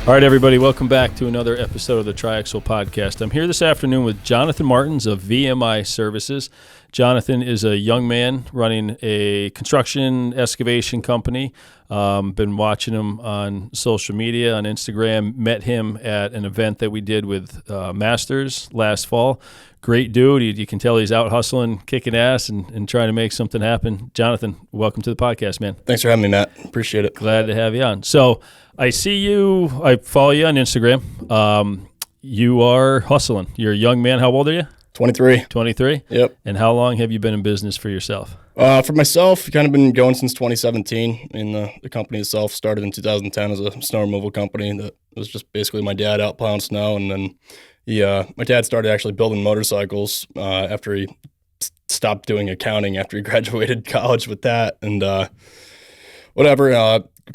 All right, everybody, welcome back to another episode of the Triaxle podcast. I'm here this afternoon with Jonathan Martens of VMI Services. Jonathan is a young man running a construction excavation company. Been watching him on social media, on Instagram. Met him at an event that we did with Masters last fall. Great dude. You can tell he's out hustling, kicking ass, and trying to make something happen. Jonathan, welcome to the podcast, man. Thanks for having me, Matt. Appreciate it. Glad to have you on. So I see you. I follow you on Instagram. You are hustling. You're a young man. How old are you? 23. 23? Yep. And how long have you been in business for yourself? For myself, kind of been going since 2017. The company itself started in 2010 as a snow removal company that was just basically my dad out plowing snow. And then my dad started actually building motorcycles after he stopped doing accounting after he graduated college with that. And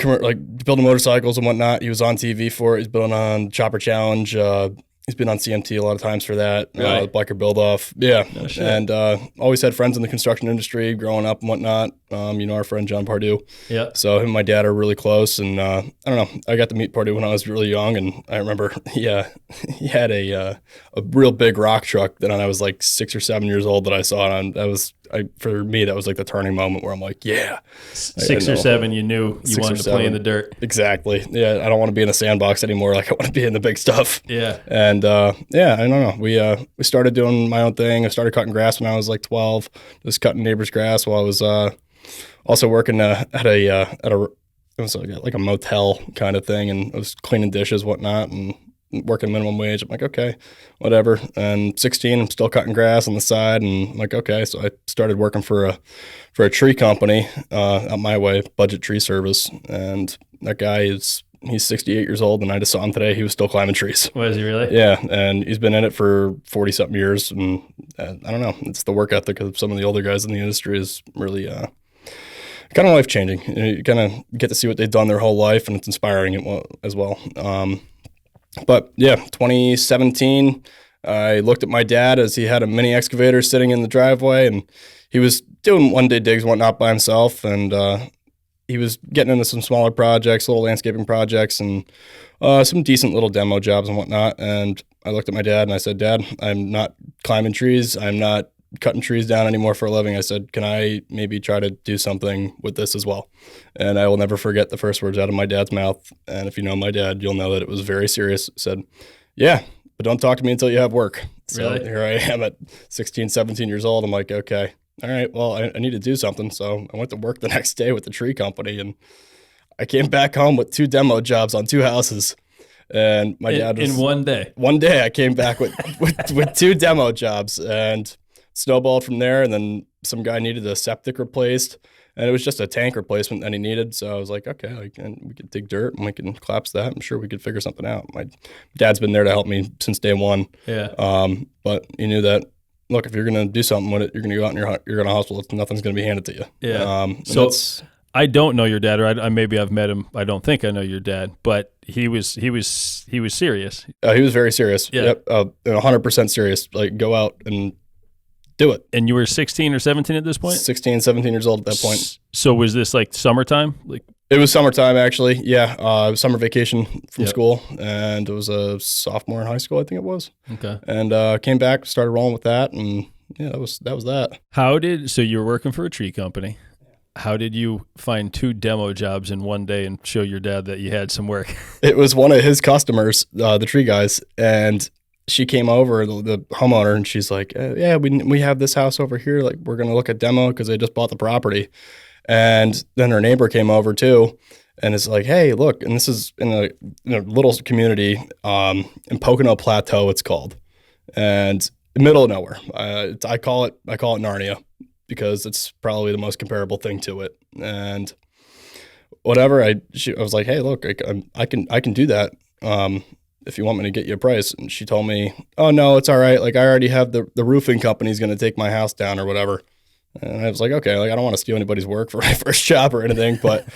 like building motorcycles and whatnot. He was on TV for it. He's been on Chopper Challenge. He's been on CMT a lot of times for that. Really? Biker Build Off. Yeah. No shit. And always had friends in the construction industry growing up and whatnot. Our friend John Pardue. Yeah. So him and my dad are really close. And I don't know. I got to meet Pardue when I was really young. And I remember he had a real big rock truck that when I was like 6 or 7 years old that I saw it on. For me, that was like the turning moment where I'm like, yeah. 6 or 7, you knew you wanted to play in the dirt. Exactly. Yeah, I don't want to be in a sandbox anymore. Like I want to be in the big stuff. Yeah. And I don't know. We started doing my own thing. I started cutting grass when I was like 12, just cutting neighbors' grass while I was also working at it was like a motel kind of thing, and I was cleaning dishes, whatnot, and working minimum wage. I'm like, okay, whatever. And 16, I'm still cutting grass on the side, and I'm like, okay. So I started working for a tree company out my way, Budget Tree Service, and that guy he's 68 years old, and I just saw him today. He was still climbing trees. Was he really? Yeah, and he's been in it for 40-something years, and I don't know. It's the work ethic of some of the older guys in the industry is really kind of life-changing. You kind of get to see what they've done their whole life, and it's inspiring as well. But yeah, 2017, I looked at my dad as he had a mini excavator sitting in the driveway, and he was doing one-day digs and whatnot by himself, and he was getting into some smaller projects, little landscaping projects, and some decent little demo jobs and whatnot. And I looked at my dad and I said, Dad, I'm not climbing trees. I'm not cutting trees down anymore for a living. I said, can I maybe try to do something with this as well? And I will never forget the first words out of my dad's mouth. And if you know my dad, you'll know that it was very serious. He said, yeah, but don't talk to me until you have work. So Really? Here I am at 16, 17 years old. I'm like, okay. All right, well, I need to do something. So I went to work the next day with the tree company, and I came back home with 2 demo jobs on 2 houses. And my dad was... In one day? One day I came back with 2 demo jobs and snowballed from there. And then some guy needed a septic replaced, and it was just a tank replacement that he needed. So I was like, okay, we could dig dirt and we can collapse that. I'm sure we could figure something out. My dad's been there to help me since day one. Yeah. But he knew that, look, if you're going to do something with it, you're going to go out and you're going to hustle. Nothing's going to be handed to you. Yeah. So I don't know your dad, or I maybe I've met him. I don't think I know your dad, but he was serious. He was very serious. Yeah. Yep. 100% serious. Like, go out and do it. And you were 16 or 17 at this point? 16, 17 years old at that point. So was this like summertime? It was summertime, actually. Yeah. It was summer vacation from Yep. school, and it was a sophomore in high school, I think it was. Okay. And came back, started rolling with that, and yeah, that was that. So you were working for a tree company. How did you find 2 demo jobs in one day and show your dad that you had some work? It was one of his customers, the tree guys, and she came over, the homeowner, and she's like, yeah, we have this house over here. Like, we're going to look at demo because they just bought the property. And then her neighbor came over too, and it's like, hey, look, and this is in a little community in Pocono Plateau, it's called, and middle of nowhere. I call it Narnia because it's probably the most comparable thing to it. And whatever, I was like, hey, look, I can do that. If you want me to get you a price. And she told me, oh, no, it's all right. Like, I already have the roofing company's going to take my house down or whatever. And I was like, okay, like, I don't want to steal anybody's work for my first job or anything. But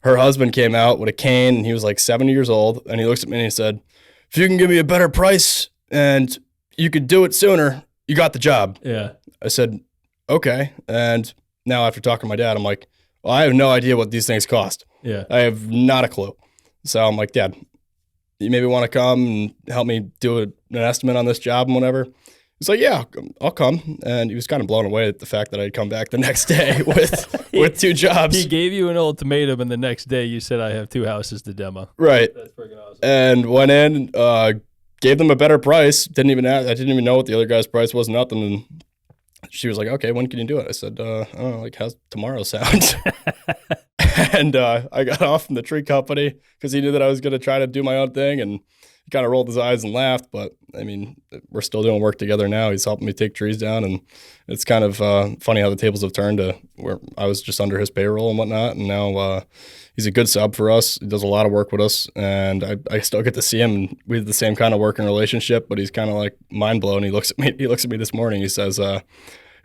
her husband came out with a cane, and he was like 70 years old. And he looks at me and he said, if you can give me a better price and you could do it sooner, you got the job. Yeah. I said, okay. And now after talking to my dad, I'm like, well, I have no idea what these things cost. Yeah. I have not a clue. So I'm like, Dad, you maybe want to come and help me do an estimate on this job and whatever. He's like, yeah, I'll come. And he was kind of blown away at the fact that I'd come back the next day with 2 jobs. He gave you an ultimatum, and the next day you said, I have 2 houses to demo. Right. That's freaking awesome. And went in, gave them a better price. I didn't even know what the other guy's price was, nothing. And she was like, okay, when can you do it? I said, I don't know, like, how's tomorrow sound? And I got off from the tree company because he knew that I was going to try to do my own thing. And he kind of rolled his eyes and laughed. But, I mean, we're still doing work together now. He's helping me take trees down. And it's kind of funny how the tables have turned to where I was just under his payroll and whatnot. And now he's a good sub for us. He does a lot of work with us. And I still get to see him. And we have the same kind of working relationship. But he's kind of like mind blown. He looks at me this morning. He says,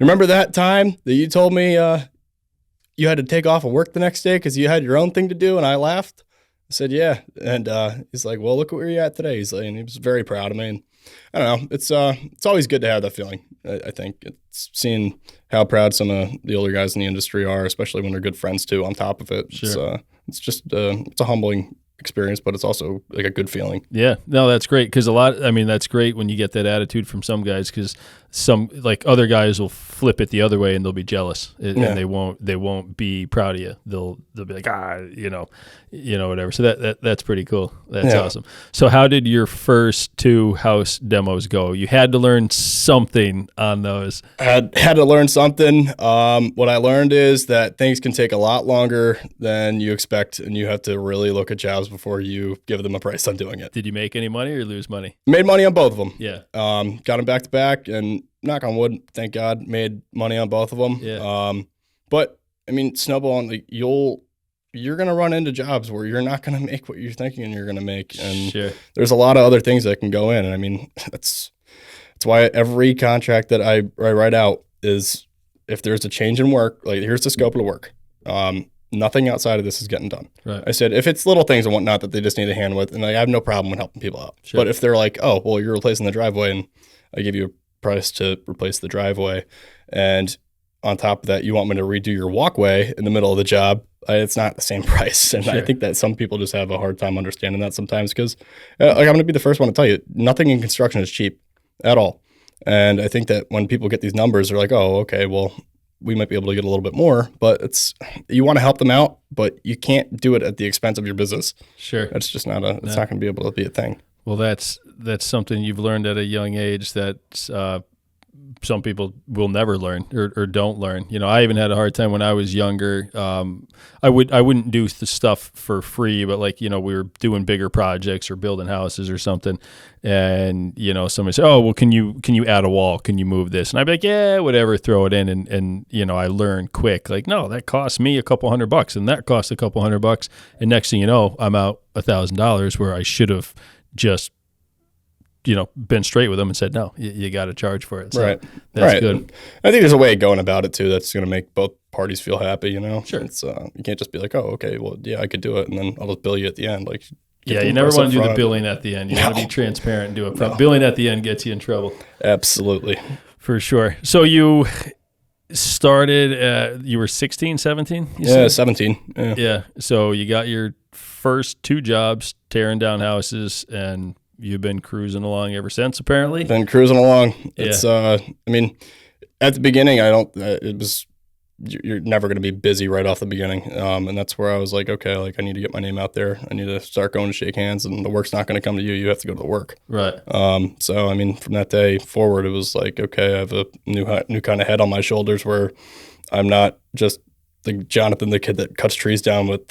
remember that time that you told me you had to take off of work the next day because you had your own thing to do? And I laughed. I said, yeah. And he's like, well, look at where you're at today. He's like, and he was very proud of me. And I don't know. It's always good to have that feeling. I think it's seeing how proud some of the older guys in the industry are, especially when they're good friends too, on top of it. Sure. It's just, it's a humbling experience, but it's also like a good feeling. Yeah, no, that's great because that's great when you get that attitude from some guys because some like other guys will flip it the other way and they'll be jealous and they won't be proud of you. They'll be like whatever. So that's pretty cool. That's awesome. So how did your first 2 house demos go? You had to learn something on those. I had to learn something. What I learned is that things can take a lot longer than you expect, and you have to really look at jobs before you give them a price on doing it. Did you make any money or lose money? Made money on both of them. Yeah. Got them back to back, and knock on wood, thank God, made money on both of them. Yeah. But I mean, snowballing, like you're gonna run into jobs where you're not gonna make what you're thinking you're gonna make, and sure. There's a lot of other things that can go in. And I mean, that's why every contract that I write out is if there's a change in work, like here's the scope of the work. Nothing outside of this is getting done. Right. I said, if it's little things and whatnot that they just need a hand with, and I have no problem with helping people out. Sure. But if they're like, oh, well, you're replacing the driveway and I give you a price to replace the driveway, and on top of that, you want me to redo your walkway in the middle of the job, it's not the same price. And sure. I think that some people just have a hard time understanding that sometimes because I'm going to be the first one to tell you, nothing in construction is cheap at all. And I think that when people get these numbers, they're like, oh, okay, well, we might be able to get a little bit more, but you want to help them out, but you can't do it at the expense of your business. Sure. It's just not it's not going to be able to be a thing. Well, that's something you've learned at a young age that some people will never learn or don't learn. You know, I even had a hard time when I was younger. I wouldn't do the stuff for free, but like, you know, we were doing bigger projects or building houses or something. And, you know, somebody said, oh, well, can you add a wall? Can you move this? And I'd be like, yeah, whatever, throw it in. And, you know, I learned quick, like, no, that cost me a couple $100 and that cost a couple $100. And next thing you know, I'm out $1,000 where I should have just, you know, been straight with them and said, no, you got to charge for it. So right. That's right. good. And I think there's a way of going about it too that's going to make both parties feel happy, you know? Sure. It's, you can't just be like, oh, okay, well, yeah, I could do it. And then I'll just bill you at the end. Like, yeah, you never want to do the billing at the end. You want to be transparent and do it. No. Billing at the end gets you in trouble. Absolutely. For sure. So you started, you were 16, 17? Yeah, said? 17. Yeah. Yeah. So you got your first 2 jobs tearing down houses, and you've been cruising along ever since, apparently. Been cruising along. Yeah. It's, I mean, at the beginning, you're never going to be busy right off the beginning. And that's where I was like, okay, like I need to get my name out there. I need to start going to shake hands, and the work's not going to come to you. You have to go to the work. Right. So, I mean, from that day forward, it was like, okay, I have a new kind of head on my shoulders where I'm not just the Jonathan, the kid that cuts trees down with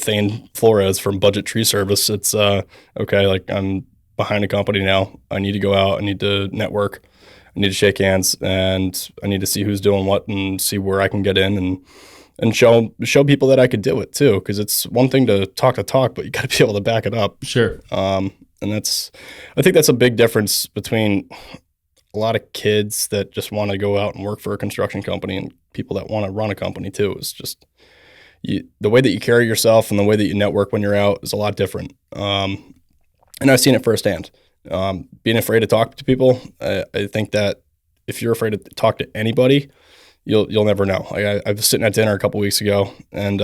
Thane Flores from Budget Tree Service. It's, okay, like I'm behind a company now. I need to go out. I need to network. I need to shake hands, and I need to see who's doing what and see where I can get in and show people that I could do it too. Because it's one thing to talk, but you got to be able to back it up. Sure. And I think that's a big difference between a lot of kids that just want to go out and work for a construction company and people that want to run a company too. It's just the way that you carry yourself and the way that you network when you're out is a lot different. And I've seen it firsthand. Being afraid to talk to people, I think that if you're afraid to talk to anybody, you'll never know. I was sitting at dinner a couple weeks ago, and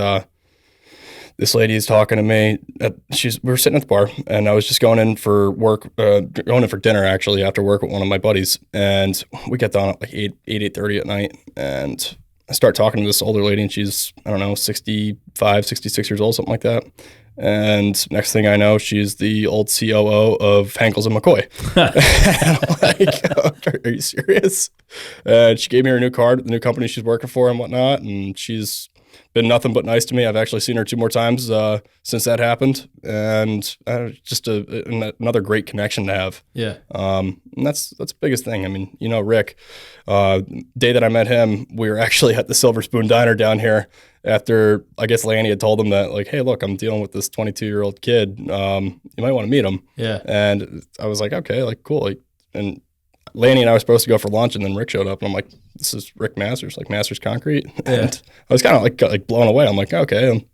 this lady is talking to me. We were sitting at the bar, and I was just going in for work, going in for dinner actually after work with one of my buddies, and we get done at like 8:30 at night, and I start talking to this older lady, and she's, I don't know, 65, 66 years old, something like that. And next thing I know, she's the old COO of Hankels and McCoy. And I'm like, are you serious? And she gave me her new card, the new company she's working for and whatnot, and she's been nothing but nice to me. I've actually seen her 2 more times since that happened, and just another great connection to have. Yeah. And that's the biggest thing. I mean, Rick, day that I met him, we were actually at the Silver Spoon Diner down here after, I guess, Lanny had told him that, like, hey, look, I'm dealing with this 22-year-old kid. You might want to meet him. Yeah. And I was like, okay, like, cool. Like, and Lanny and I were supposed to go for lunch, and then Rick showed up, and I'm like, this is Rick Masters, like Masters Concrete. Yeah. And I was kind of like blown away. I'm like, okay, I'm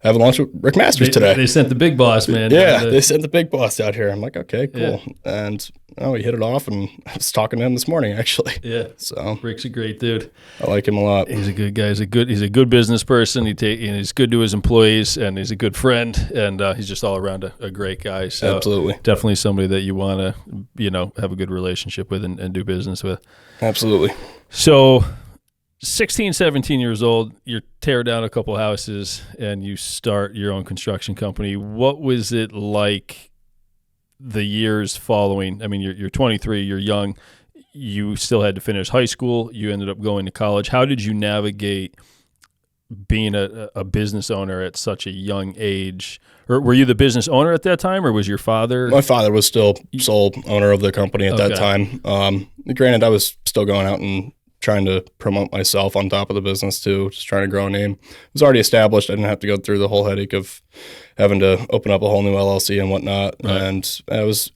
having lunch with Rick Masters today. They sent the big boss, man. Yeah, they sent the big boss out here. I'm like, okay, cool. Yeah. And we hit it off, and I was talking to him this morning, actually. Yeah. So Rick's a great dude. I like him a lot. He's a good guy. He's a good business person. And he's good to his employees, and he's a good friend, and he's just all around a great guy. So Absolutely. Definitely somebody that you want to, have a good relationship with and do business with. Absolutely. So 16, 17 years old, you tear down a couple houses and you start your own construction company. What was it like the years following? I mean, you're 23, you're young. You still had to finish high school. You ended up going to college. How did you navigate being a business owner at such a young age? Or were you the business owner at that time, or was your father? My father was still sole owner of the company at that time. Granted, I was still going out and trying to promote myself on top of the business too, just trying to grow a name. It was already established. I didn't have to go through the whole headache of having to open up a whole new LLC and whatnot. Right. And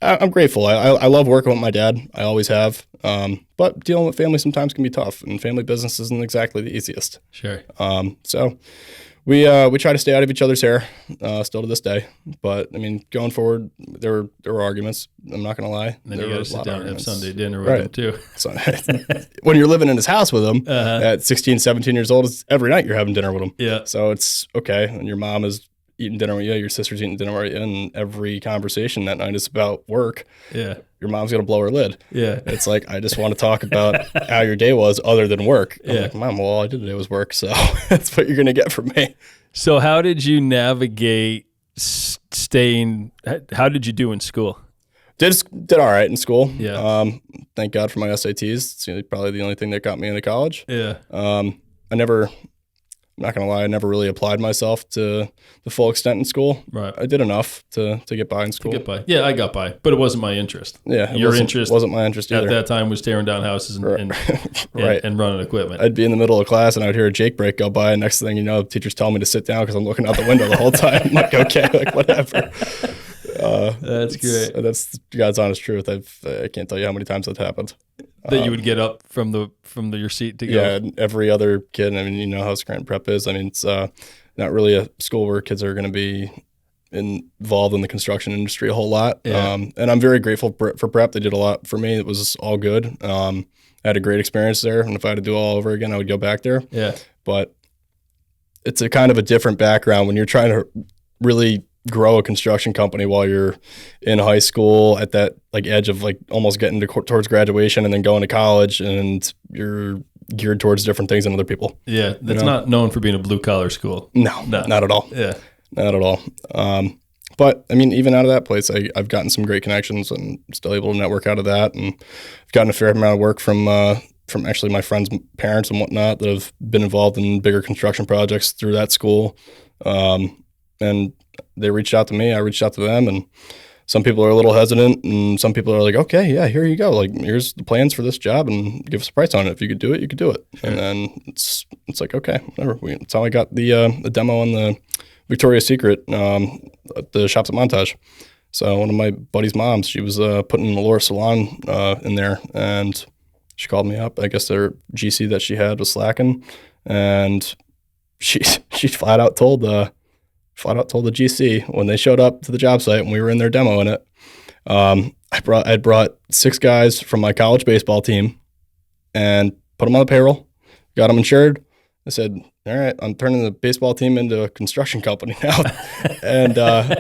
I'm grateful. I love working with my dad. I always have. But dealing with family sometimes can be tough, and family business isn't exactly the easiest. Sure. So we try to stay out of each other's hair, still to this day. But I mean, going forward, there were arguments. I'm not going to lie. And then you got to sit down and have Sunday dinner with right. him too. So, when you're living in his house with him at 16, 17 years old, it's every night you're having dinner with him. Yeah. So it's okay. And your mom is eating dinner with you, your sister's eating dinner with you, and every conversation that night is about work. Yeah. Your mom's going to blow her lid. Yeah. It's like, I just want to talk about how your day was other than work. I'm yeah. like, Mom, well, all I did today was work. So that's what you're going to get from me. So how did you navigate staying? How did you do in school? Did all right in school. Yeah. Thank God for my SATs. It's probably the only thing that got me into college. Yeah. I'm not going to lie, I never really applied myself to the full extent in school. Right. I did enough to get by in school. To get by. Yeah, I got by, but it wasn't my interest. Yeah. Your interest wasn't my interest either. At that time was tearing down houses and right. and running equipment. I'd be in the middle of class and I'd hear a Jake brake go by, and next thing you know, the teacher's telling me to sit down because I'm looking out the window the whole time. I'm like, okay, like whatever. That's great. That's God's honest truth. I can't tell you how many times that happened. That you would get up from your seat to go. Yeah, every other kid. I mean, you know how Scranton Prep is. I mean, it's not really a school where kids are going to be involved in the construction industry a whole lot. Yeah. And I'm very grateful for Prep. They did a lot for me. It was all good. I had a great experience there, and if I had to do it all over again, I would go back there. Yeah. But it's a kind of a different background when you're trying to really grow a construction company while you're in high school at that like edge of like almost getting towards graduation and then going to college, and you're geared towards different things than other people. Yeah. That's not known for being a blue collar school. No, not at all. Yeah. Not at all. But I mean, even out of that place, I've gotten some great connections and still able to network out of that. And I've gotten a fair amount of work from actually my friends' parents and whatnot that have been involved in bigger construction projects through that school. And they reached out to me, I reached out to them, and some people are a little hesitant, and some people are like, okay, yeah, here you go. Like, here's the plans for this job, and give us a price on it. If you could do it, you could do it. Sure. And then it's like, okay, whatever. That's how I got the demo on the Victoria's Secret at the shops at Montage. So one of my buddy's moms, she was putting an Allure salon in there, and she called me up. I guess their GC that she had was slacking, and she flat out told the GC when they showed up to the job site and we were in there demoing it. I brought 6 guys from my college baseball team and put them on the payroll, got them insured. I said, all right, I'm turning the baseball team into a construction company now. And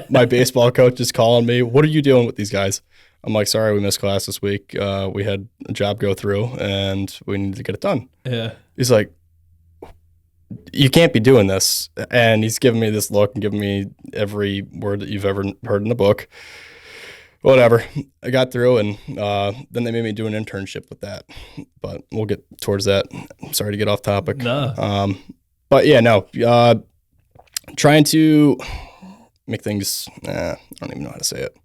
my baseball coach is calling me. What are you doing with these guys? I'm like, sorry, we missed class this week. We had a job go through and we need to get it done. Yeah. He's like, you can't be doing this. And he's giving me this look and giving me every word that you've ever heard in a book. Whatever. I got through, and then they made me do an internship with that. But we'll get towards that. Sorry to get off topic. No. But yeah, no. Trying to make things, I don't even know how to say it.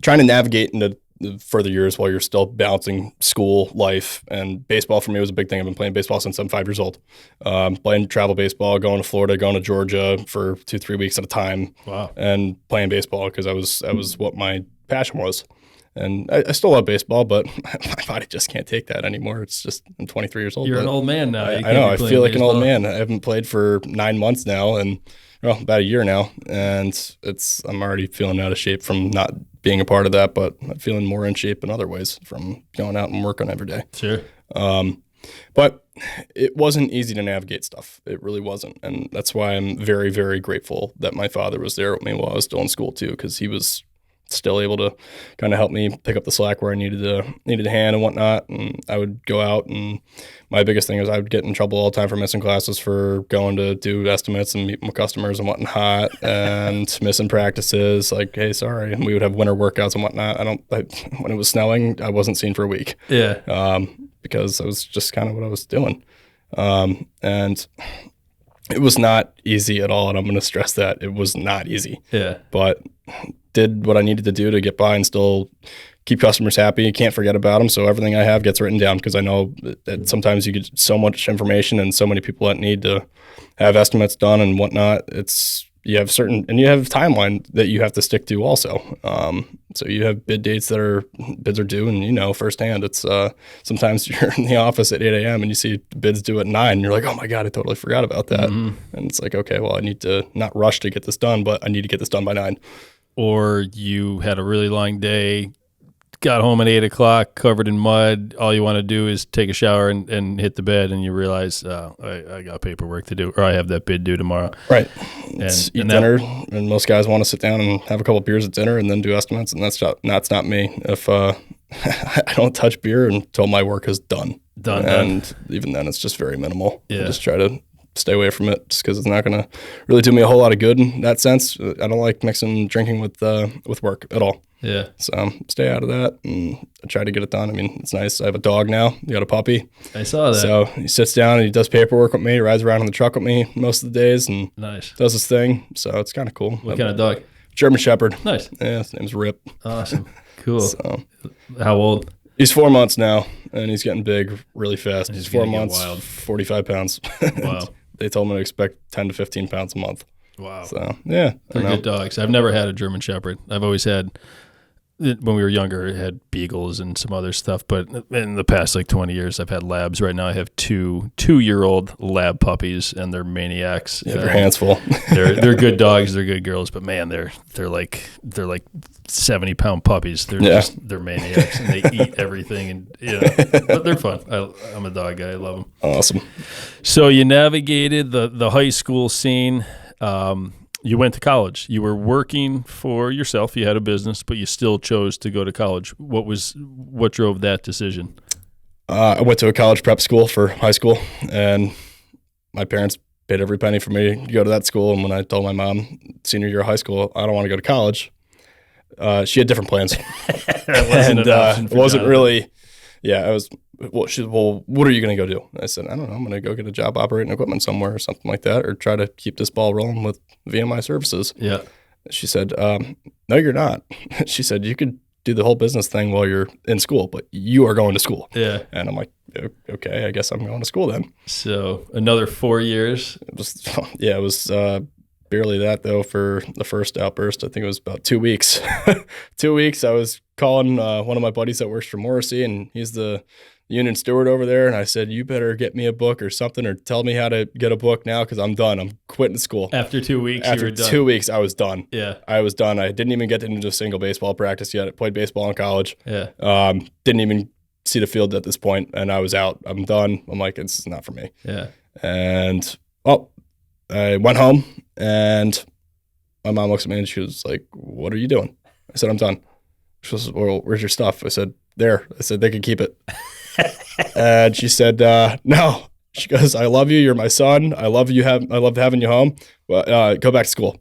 Trying to navigate into the further years while you're still balancing school, life, and baseball for me was a big thing. I've been playing baseball since I'm 5 years old. Playing travel baseball, going to Florida, going to Georgia for 2-3 weeks at a time. Wow. And playing baseball because that was what my passion was. And I still love baseball, but my body just can't take that anymore. It's just, I'm 23 years old. You're an old man now. I know. I feel like an old man. I haven't played for 9 months now, and about a year now. And I'm already feeling out of shape from not being a part of that, but I'm feeling more in shape in other ways from going out and working every day. Sure. But it wasn't easy to navigate stuff. It really wasn't. And that's why I'm very, very grateful that my father was there with me while I was still in school too, because he was still able to kind of help me pick up the slack where I needed a hand and whatnot. And I would go out, and my biggest thing was I would get in trouble all the time for missing classes for going to do estimates and meet my customers and whatnot, and missing practices. Like, hey, sorry. And we would have winter workouts and whatnot. When it was snowing, I wasn't seen for a week. Yeah. Because that was just kind of what I was doing. And it was not easy at all. And I'm going to stress that it was not easy. Yeah. But did what I needed to do to get by and still keep customers happy. Can't forget about them. So everything I have gets written down, because I know that sometimes you get so much information and so many people that need to have estimates done and whatnot. You have timeline that you have to stick to also. So you have bid dates bids are due, and firsthand, it's sometimes you're in the office at 8 a.m. and you see bids due at 9, and you're like, oh my God, I totally forgot about that. Mm-hmm. And it's like, okay, well, I need to not rush to get this done, but I need to get this done by 9. Or you had a really long day, got home at 8 o'clock, covered in mud. All you want to do is take a shower and hit the bed, and you realize, I got paperwork to do, or I have that bid due tomorrow. Right. Eat dinner, and most guys want to sit down and have a couple of beers at dinner and then do estimates, and that's not me. If I don't touch beer until my work is done. And even then, it's just very minimal. Yeah. I just try to stay away from it, just because it's not going to really do me a whole lot of good in that sense. I don't like mixing drinking with work at all. Yeah. So stay out of that, and I try to get it done. I mean, it's nice. I have a dog now. You got a puppy. I saw that. So he sits down and he does paperwork with me, rides around in the truck with me most of the days, and does his thing. So it's kind of cool. What kind of dog? German Shepherd. Nice. Yeah, his name's Rip. Awesome. Cool. So, how old? He's 4 months now, and he's getting big really fast. He's 4 months, 45 pounds. Wow. They told me to expect 10 to 15 pounds a month. Wow. So, yeah. They're good dogs. I've never had a German Shepherd. I've always had, when we were younger, it had beagles and some other stuff. But in the past 20 years, I've had labs. Right now, I have two-year-old lab puppies, and they're maniacs. Yeah, they're hands full. They're good dogs. They're good girls. But man, they're like 70-pound puppies. They're maniacs, and they eat everything. And but they're fun. I'm a dog guy. I love them. Awesome. So you navigated the high school scene. You went to college. You were working for yourself. You had a business, but you still chose to go to college. What drove that decision? I went to a college prep school for high school, and my parents paid every penny for me to go to that school. And when I told my mom, senior year of high school, I don't want to go to college, she had different plans. It wasn't really. Yeah, I was. Well, she said, well, what are you going to go do? I said, I don't know. I'm going to go get a job operating equipment somewhere or something like that, or try to keep this ball rolling with VMI Services. Yeah. She said, no, you're not. She said, you could do the whole business thing while you're in school, but you are going to school. Yeah. And I'm like, okay, I guess I'm going to school then. So another 4 years? It was barely that, though, for the first outburst. I think it was about 2 weeks. 2 weeks, I was calling one of my buddies that works for Morrissey, and he's the union steward over there, and I said, you better get me a book or something, or tell me how to get a book now, because I'm done. I'm quitting school. After 2 weeks, After you were done. 2 weeks, I was done. Yeah. I was done. I didn't even get into a single baseball practice yet. I played baseball in college. Yeah. Didn't even see the field at this point, and I was out. I'm done. I'm like, it's not for me. Yeah. And I went home, and my mom looks at me and she was like, "What are you doing?" I said, "I'm done." She was, "Well, where's your stuff?" I said, "There." I said, "They can keep it." And she said, "No." She goes, "I love you. You're my son. I love you. I loved having you home. Well, go back to school."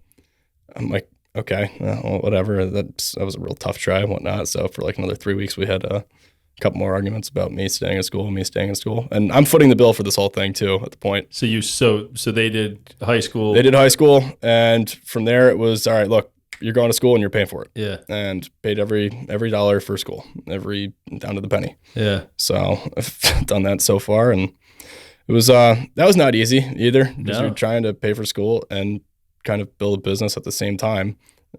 I'm like, okay, well, whatever. That was a real tough try and whatnot. So for like another 3 weeks, we had a couple more arguments about me staying in school, and I'm footing the bill for this whole thing too at the point. So they did high school. They did high school, and from there it was, all right, look, you're going to school and you're paying for it. Yeah. And paid every dollar for school, down to the penny. Yeah. So I've done that so far, and it was that was not easy either, because you're trying to pay for school and kind of build a business at the same time.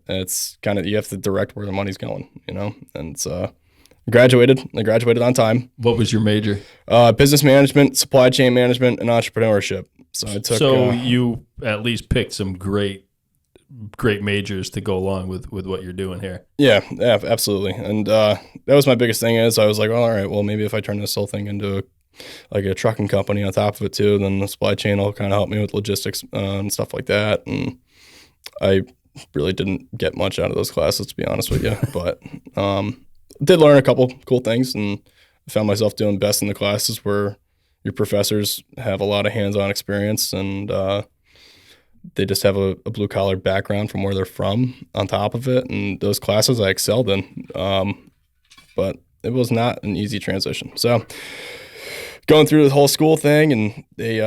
It's kind of, you have to direct where the money's going, and it's I graduated on time. What was your major? Business management, supply chain management, and entrepreneurship. So I took. So you at least picked some great majors to go along with what you're doing here. Yeah, absolutely. And that was my biggest thing. Is I was like, well, all right, well, maybe if I turn this whole thing into a trucking company on top of it too, then the supply chain will kind of help me with logistics and stuff like that. And I really didn't get much out of those classes, to be honest with you, but did learn a couple cool things, and I found myself doing best in the classes where your professors have a lot of hands-on experience, and they just have a blue-collar background from where they're from on top of it, and those classes I excelled in, but it was not an easy transition. So going through the whole school thing, and they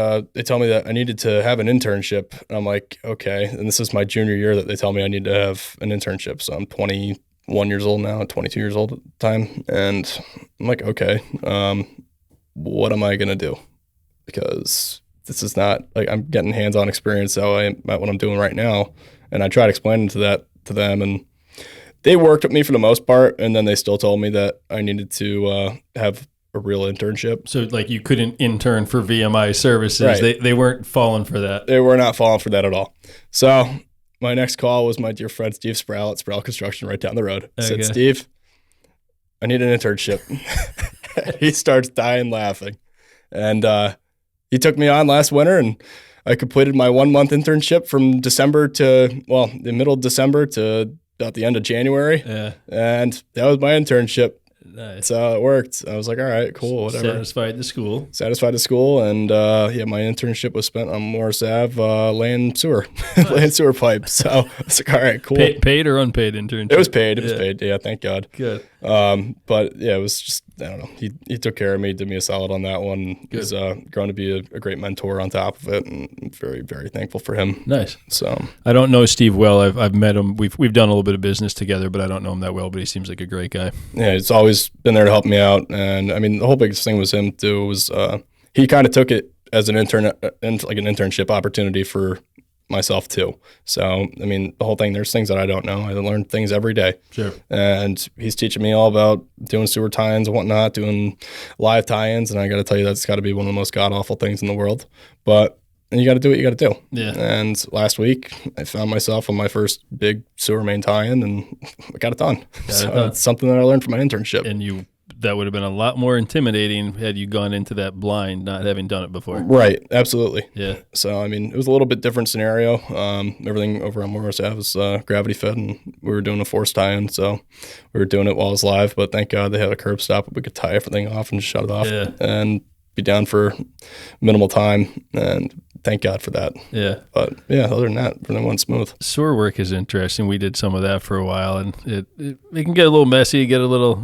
tell me that I needed to have an internship, and I'm like, okay, and this is my junior year that they tell me I need to have an internship, so I'm 21 years old now, 22 years old at the time, and I'm like, okay, what am I going to do? Because this is not, like, I'm getting hands-on experience at what I'm doing right now, and I tried explaining to them, and they worked with me for the most part, and then they still told me that I needed to have a real internship. So like you couldn't intern for VMI Services. Right. They weren't falling for that. They were not falling for that at all. So my next call was my dear friend Steve Sproul at Sproul Construction right down the road. I said, "Steve, I need an internship." He starts dying laughing. And he took me on last winter, and I completed my 1 month internship from the middle of December to about the end of January. Yeah. And that was my internship. Nice. So it worked. I was like, all right, cool, whatever. Satisfied the school. And my internship was spent on Morris Ave laying sewer pipe. So I was like, all right, cool. Paid or unpaid internship? It was paid. It was paid. Yeah, thank God. Good. But yeah, it was just, I don't know. He took care of me, did me a solid on that one. Good. He's grown to be a great mentor on top of it, and I'm very, very thankful for him. Nice. So I don't know Steve well. I've met him. We've done a little bit of business together, but I don't know him that well. But he seems like a great guy. Yeah, he's always been there to help me out. And I mean, the whole biggest thing was him too. Was he kind of took it as an internship opportunity for myself too. So, I mean, the whole thing, there's things that I don't know. I learn things every day. Sure. And he's teaching me all about doing sewer tie-ins and whatnot, doing live tie-ins. And I got to tell you, that's got to be one of the most god-awful things in the world. But you got to do what you got to do. Yeah. And last week, I found myself on my first big sewer main tie-in, and I got it done. It's something that I learned from my internship. And that would have been a lot more intimidating had you gone into that blind, not having done it before. Right, absolutely. Yeah. So, I mean, it was a little bit different scenario. Everything over on Morris Ave was gravity fed, and we were doing a forced tie-in, so we were doing it while it was live, but thank God they had a curb stop. We could tie everything off and shut it off and be down for minimal time, and thank God for that. Yeah. But yeah, other than that, everything went smooth. Sewer work is interesting. We did some of that for a while, and it can get a little messy, get a little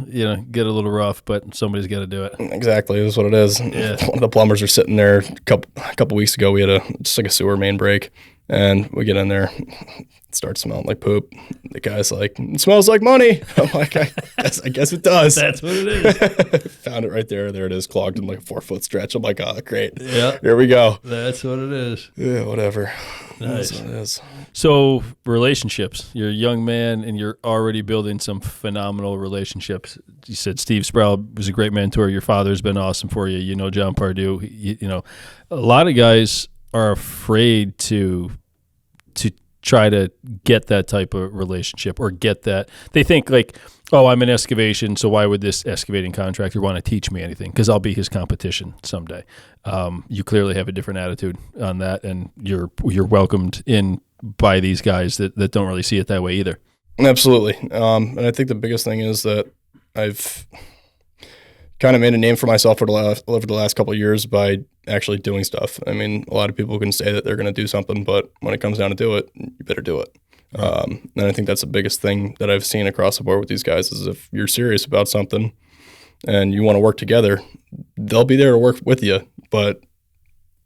rough, but somebody's got to do it. Exactly. That's what it is. Yeah. One of the plumbers are sitting there a couple weeks ago. We had just like a sewer main break, and we get in there, it starts smelling like poop. The guy's like, "It smells like money." I'm like, I guess it does. That's what it is. Found it right there. There it is, clogged in like a 4-foot stretch. I'm like, oh, great. Yeah. Here we go. That's what it is. Yeah, whatever. Nice. That's what it is. So relationships. You're a young man, and you're already building some phenomenal relationships. You said Steve Sproul was a great mentor. Your father's been awesome for you. You know John Pardue. You know, a lot of guys are afraid to try to get that type of relationship or get that. They think like, oh, I'm in excavation, so why would this excavating contractor want to teach me anything? Because I'll be his competition someday. You clearly have a different attitude on that, and you're welcomed in by these guys that don't really see it that way either. Absolutely. And I think the biggest thing is that I've kind of made a name for myself over the last couple of years by actually doing stuff. I mean, a lot of people can say that they're going to do something, but when it comes down to do it, you better do it. And I think that's the biggest thing that I've seen across the board with these guys is if you're serious about something and you want to work together, they'll be there to work with you. But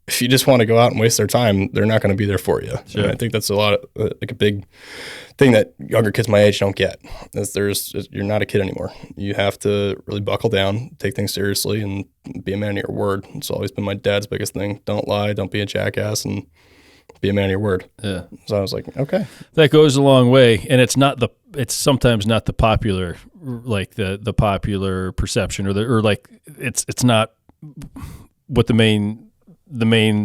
if you just want to go out and waste their time, they're not going to be there for you. Sure. And I think that's a lot of, like a big thing that younger kids my age don't get is you're not a kid anymore. You have to really buckle down, take things seriously, and be a man of your word. It's always been my dad's biggest thing. Don't lie, don't be a jackass, and be a man of your word. Yeah. So I was like, okay. That goes a long way, and it's sometimes not the popular, like the popular perception or like it's not what the main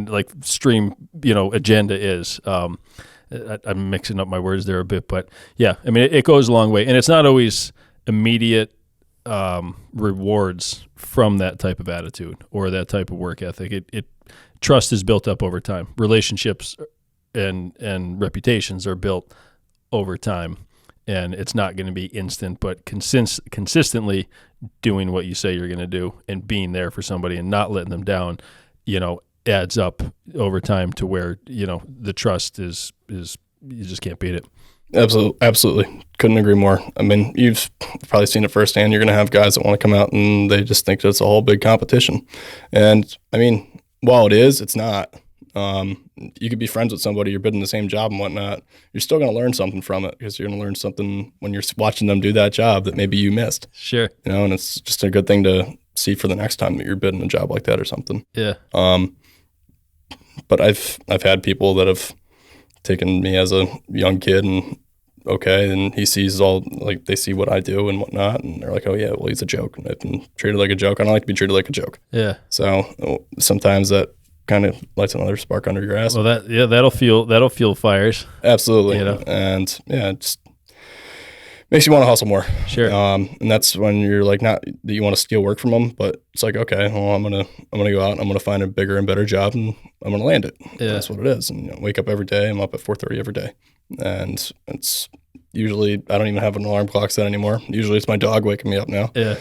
like stream, agenda is. I'm mixing up my words there a bit, but yeah, I mean, it goes a long way, and it's not always immediate rewards from that type of attitude or that type of work ethic. Trust is built up over time. Relationships and reputations are built over time, and it's not going to be instant, but consistently doing what you say you're going to do and being there for somebody and not letting them down, adds up over time to where, the trust is you just can't beat it. Absolutely. Couldn't agree more. I mean, you've probably seen it firsthand. You're going to have guys that want to come out and they just think that it's a whole big competition. And I mean, while it is, it's not. You could be friends with somebody, you're bidding the same job and whatnot. You're still going to learn something from it because you're going to learn something when you're watching them do that job that maybe you missed. Sure. And it's just a good thing to see for the next time that you're bidding a job like that or something. Yeah. But I've had people that have taken me as a young kid and he sees they see what I do and whatnot, and they're like, oh yeah, well, he's a joke, and I've been treated like a joke. I don't like to be treated like a joke. Yeah. So sometimes that kind of lights another spark under your ass. Well, that'll fuel fires. Absolutely. And yeah, it just makes you want to hustle more. Sure. And that's when you're like, not that you want to steal work from them, but it's like, okay, well, I'm gonna go out and I'm gonna find a bigger and better job and I'm gonna land it. Yeah. That's what it is. And wake up every day. I'm up at 4:30 every day, and it's usually I don't even have an alarm clock set anymore. Usually it's my dog waking me up now. Yeah.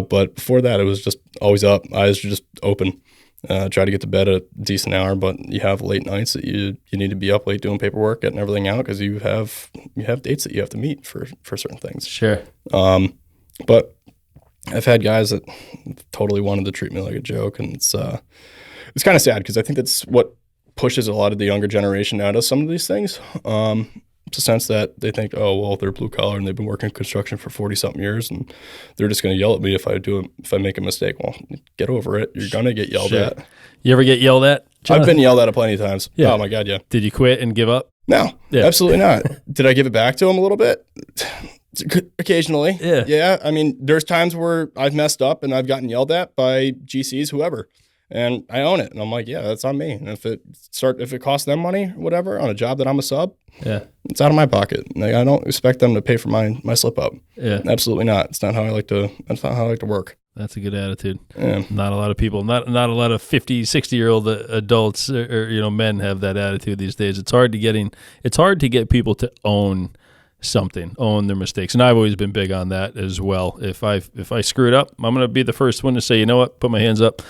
But before that, it was just always up. Eyes were just open. Try to get to bed at a decent hour, but you have late nights that you need to be up late doing paperwork, getting everything out because you have dates that you have to meet for certain things. Sure. But I've had guys that totally wanted to treat me like a joke, and it's kind of sad because I think that's what pushes a lot of the younger generation out of some of these things. It's a sense that they think, oh, well, they're blue collar and they've been working in construction for 40-something years, and they're just going to yell at me if I make a mistake. Well, get over it. You're going to get yelled at. You ever get yelled at, Jonathan? I've been yelled at plenty of times. Yeah. Oh, my God, yeah. Did you quit and give up? No, absolutely not. Did I give it back to them a little bit? Occasionally. Yeah. Yeah. I mean, there's times where I've messed up and I've gotten yelled at by GCs, whoever. And I own it. And I'm like, yeah, that's on me. And if it costs them money or whatever on a job that I'm a sub, it's out of my pocket. Like, I don't expect them to pay for my slip up. Yeah. Absolutely not. That's not how I like to work. That's a good attitude. Yeah. Not a lot of people, not a lot of 50, 60-year-old adults or men have that attitude these days. It's hard to get people to own something, own their mistakes. And I've always been big on that as well. If I screw it up, I'm going to be the first one to say, you know what, put my hands up.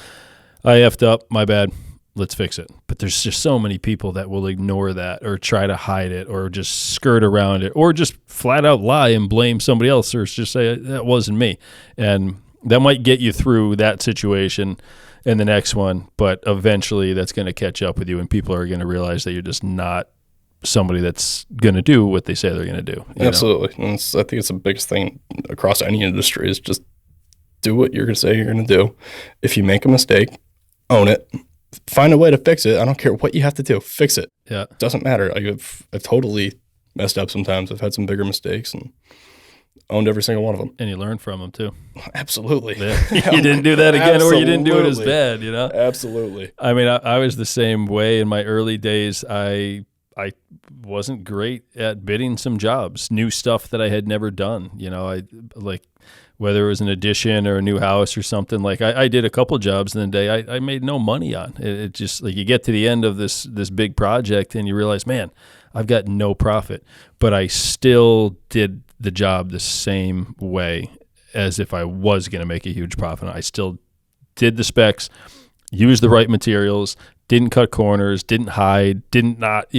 I effed up, my bad, let's fix it. But there's just so many people that will ignore that or try to hide it or just skirt around it or just flat out lie and blame somebody else or just say, that wasn't me. And that might get you through that situation and the next one, but eventually that's going to catch up with you and people are going to realize that you're just not somebody that's going to do what they say they're going to do. Absolutely. And I think it's the biggest thing across any industry is just do what you're going to say you're going to do. If you make a mistake, own it. Find a way to fix it. I don't care what you have to do. Fix it. Yeah. It doesn't matter. I've totally messed up sometimes. I've had some bigger mistakes and owned every single one of them. And you learn from them too. Absolutely. Yeah. You didn't do that again or you didn't do it as bad, Absolutely. I mean, I was the same way in my early days. I I wasn't great at bidding some jobs, new stuff that I had never done. I like, whether it was an addition or a new house or something, like I did a couple jobs in the day I made no money on. It just, like, you get to the end of this big project and you realize, man, I've got no profit, but I still did the job the same way as if I was going to make a huge profit. I still did the specs, used the right materials, didn't cut corners, didn't hide, didn't not,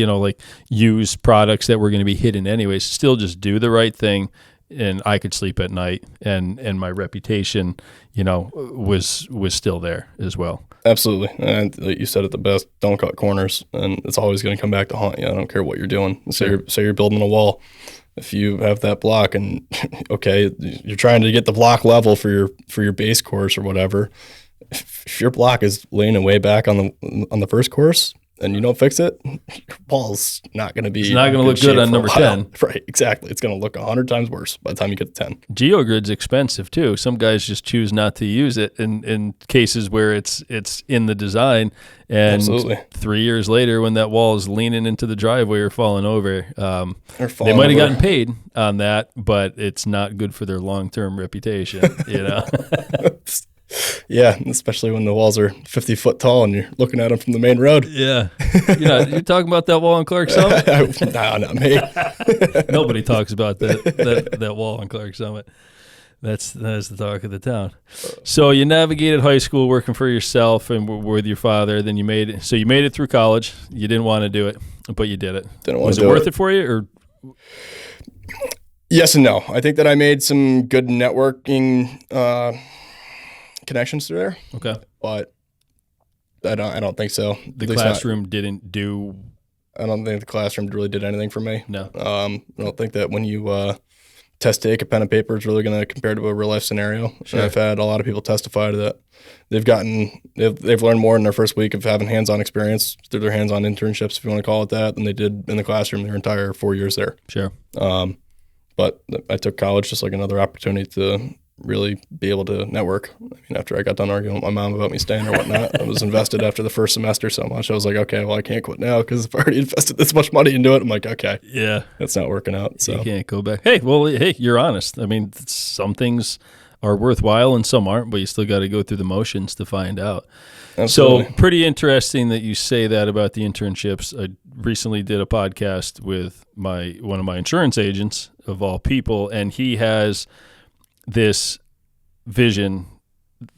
use products that were going to be hidden anyways, still just do the right thing. And I could sleep at night, and my reputation, was still there as well. Absolutely. And you said it the best, don't cut corners, and it's always going to come back to haunt you. I don't care what you're doing. Say you're building a wall. If you have that block and, okay, you're trying to get the block level for your base course or whatever, if your block is laying way back on the first course and you don't fix it, your wall's not going to be. It's not going to look good on number 10. Right, exactly. It's going to look 100 times worse by the time you get to 10. GeoGrid's expensive too. Some guys just choose not to use it in cases where it's in the design. And Absolutely. 3 years later, when that wall is leaning into the driveway or falling over, they might have gotten paid on that, but it's not good for their long-term reputation. Yeah, especially when the walls are 50 foot tall and you're looking at them from the main road. Yeah. You're talking about that wall on Clark Summit? No, not me. Nobody talks about that wall on Clark Summit. That's the talk of the town. So you navigated high school working for yourself and with your father. Then you made it through college. You didn't want to do it, but you did it. Was it worth it for you? Or? Yes and no. I think that I made some good networking connections through there. Okay. But I don't think so. The classroom didn't do. I don't think the classroom really did anything for me. No. I don't think that when you test take a pen and paper is really going to compare to a real life scenario. Sure. And I've had a lot of people testify to that. They've learned more in their first week of having hands-on experience through their hands-on internships, if you want to call it that, than they did in the classroom their entire 4 years there. Sure. But I took college just like another opportunity to really be able to network. I mean, after I got done arguing with my mom about me staying or whatnot, I was invested after the first semester so much. I was like, okay, well, I can't quit now because I've already invested this much money into it. I'm like, okay, yeah, that's not working out. So you can't go back. Hey, you're honest. I mean, some things are worthwhile and some aren't, but you still got to go through the motions to find out. Absolutely. So pretty interesting that you say that about the internships. I recently did a podcast with one of my insurance agents of all people, and he has this vision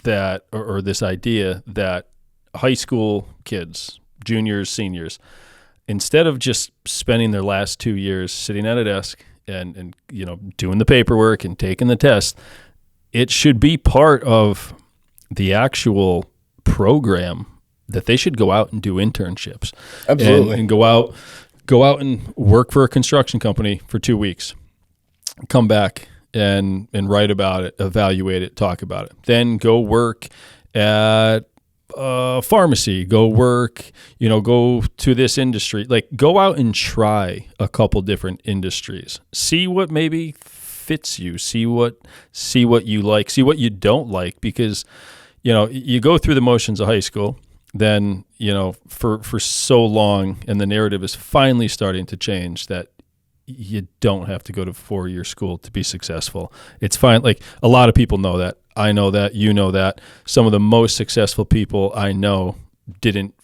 that, or this idea that high school kids, juniors, seniors, instead of just spending their last 2 years sitting at a desk and doing the paperwork and taking the test, it should be part of the actual program that they should go out and do internships. Absolutely. And go out and work for a construction company for 2 weeks, come back and write about it, evaluate it, talk about it. Then go work at a pharmacy, go work, go to this industry. Like, go out and try a couple different industries. See what maybe fits you. See what you like, see what you don't like, because you go through the motions of high school, then for so long, and the narrative is finally starting to change that you don't have to go to 4-year school to be successful. It's fine. Like, a lot of people know that. I know that. You know that. Some of the most successful people I know didn't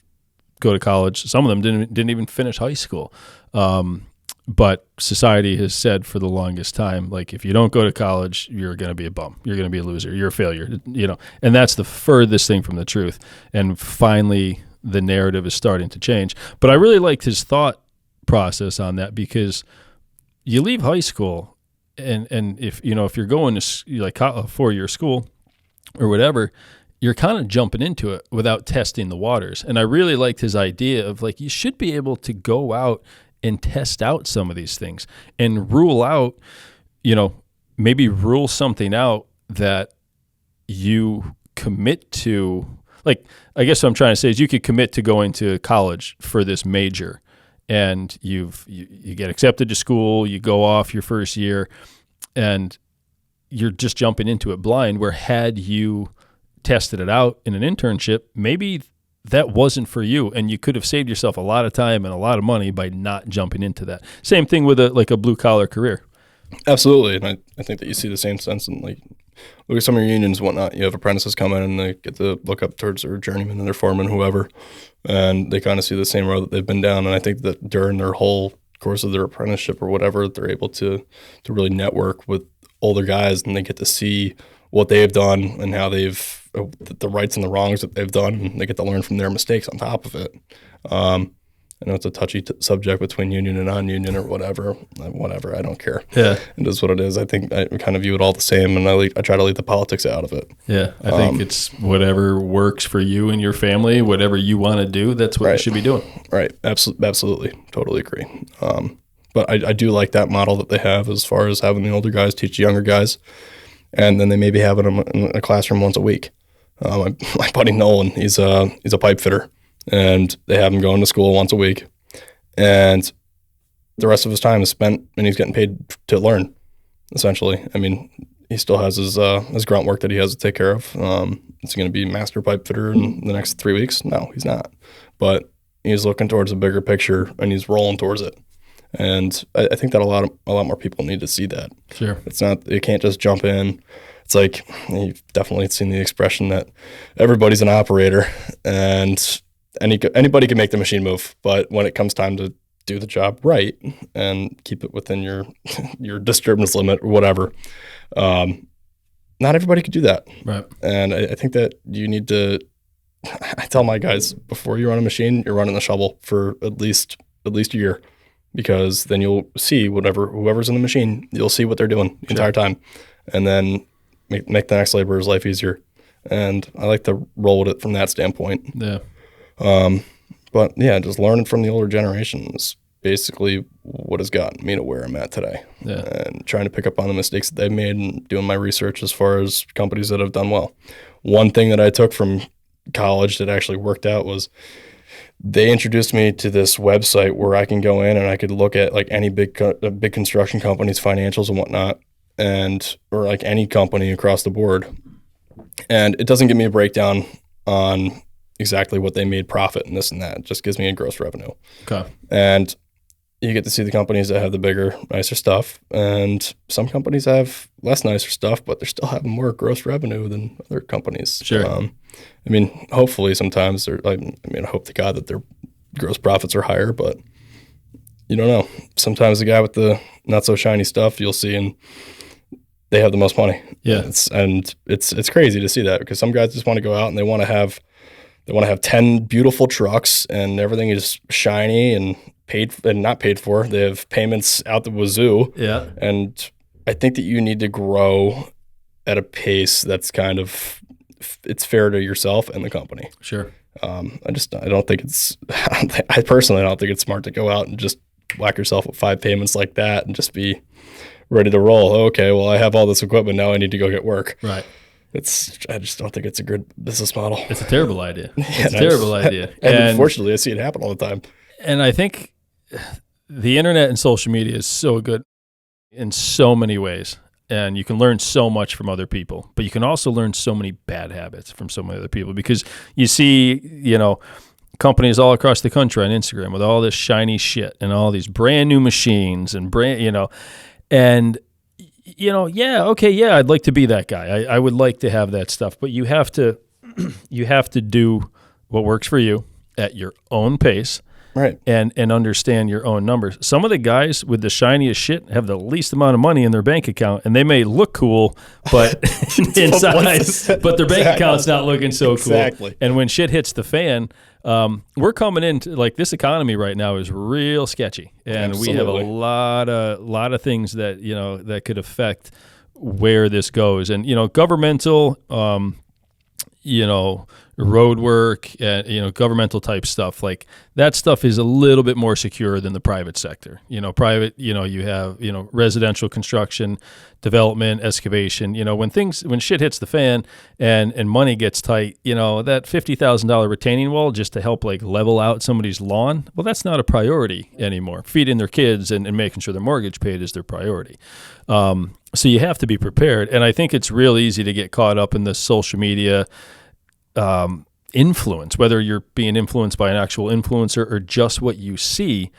go to college. Some of them didn't even finish high school. But society has said for the longest time, like, if you don't go to college, you're going to be a bum. You're going to be a loser. You're a failure. And that's the furthest thing from the truth. And finally, the narrative is starting to change. But I really liked his thought process on that, because you leave high school, and if you're going to like a 4-year school or whatever, you're kind of jumping into it without testing the waters. And I really liked his idea of, like, you should be able to go out and test out some of these things and rule out, maybe rule something out that you commit to. Like, I guess what I'm trying to say is, you could commit to going to college for this major, and you get accepted to school, you go off your first year, and you're just jumping into it blind, where had you tested it out in an internship, maybe that wasn't for you, and you could have saved yourself a lot of time and a lot of money by not jumping into that. Same thing with a blue collar career. Absolutely, and I think that you see the same sense in like look at some of your unions and whatnot. You have apprentices come in and they get to look up towards their journeyman and their foreman, whoever, and they kind of see the same road that they've been down. And I think that during their whole course of their apprenticeship or whatever, they're able to really network with older guys, and they get to see what they've done and how they've the rights and the wrongs that they've done, and they get to learn from their mistakes on top of it. I know it's a touchy subject between union and non-union or whatever. I don't care. Yeah, it is what it is. I think I kind of view it all the same, and I try to leave the politics out of it. Yeah, I think it's whatever works for you and your family, whatever you want to do. That's what you should be doing. Right. Absolutely. Totally agree. But I do like that model that they have as far as having the older guys teach the younger guys, and then they maybe having them in a classroom once a week. My buddy Nolan, he's a pipe fitter, and they have him going to school once a week, and the rest of his time is spent, and he's getting paid to learn, essentially. I mean, he still has his grunt work that he has to take care of. Is he going to be master pipe fitter in the next 3 weeks? No, he's not. But he's looking towards a bigger picture, and he's rolling towards it. And I think that a lot more people need to see that. Sure. It's not, you can't just jump in. It's like, you've definitely seen the expression that everybody's an operator, and anybody can make the machine move. But when it comes time to do the job right and keep it within your disturbance limit or whatever, not everybody could do that. Right. And I think that you need to, I tell my guys, before you run a machine, you're running the shovel for at least a year. Because then you'll see whoever's in the machine, you'll see what they're doing the entire time, and then make the next laborer's life easier. And I like to roll with it from that standpoint. Yeah. But yeah, just learning from the older generation is basically what has gotten me to where I'm at today. Yeah. And trying to pick up on the mistakes that they've made and doing my research as far as companies that have done well. One thing that I took from college that actually worked out was, they introduced me to this website where I can go in and I could look at like any big construction company's financials and whatnot, or like any company across the board. And it doesn't give me a breakdown on exactly what they made profit and this and that. It just gives me a gross revenue. Okay. And you get to see the companies that have the bigger, nicer stuff. And some companies have less nicer stuff, but they're still having more gross revenue than other companies. Sure. I mean, hopefully sometimes I hope to God that their gross profits are higher, but you don't know. Sometimes the guy with the not so shiny stuff you'll see, and they have the most money. Yeah. It's crazy to see that, because some guys just want to go out and they want to have 10 beautiful trucks and everything is shiny and not paid for. They have payments out the wazoo. Yeah. And I think that you need to grow at a pace that's kind of, it's fair to yourself and the company. Sure. I personally don't think it's smart to go out and just whack yourself with 5 payments like that and just be ready to roll. Okay, well, I have all this equipment now. I need to go get work. Right. I just don't think it's a good business model. It's a terrible idea. It's a terrible idea. And unfortunately, I see it happen all the time. And I think the internet and social media is so good in so many ways. And you can learn so much from other people, but you can also learn so many bad habits from so many other people, because you see, companies all across the country on Instagram with all this shiny shit and all these brand new machines and I'd like to be that guy. I would like to have that stuff, but you have to do what works for you at your own pace. Right. And understand your own numbers. Some of the guys with the shiniest shit have the least amount of money in their bank account, and they may look cool, but inside, but their bank account's not looking so cool. Exactly. And when shit hits the fan, we're coming into, like, this economy right now is real sketchy, and Absolutely. we have a lot of things that that could affect where this goes, and governmental. Road work and, governmental type stuff, like that stuff is a little bit more secure than the private sector. Private, you have, residential construction, development, excavation, when shit hits the fan and money gets tight, that $50,000 retaining wall just to help like level out somebody's lawn. Well, that's not a priority anymore. Feeding their kids and making sure their mortgage paid is their priority. So you have to be prepared. And I think it's real easy to get caught up in the social media, influence, whether you're being influenced by an actual influencer or just what you see,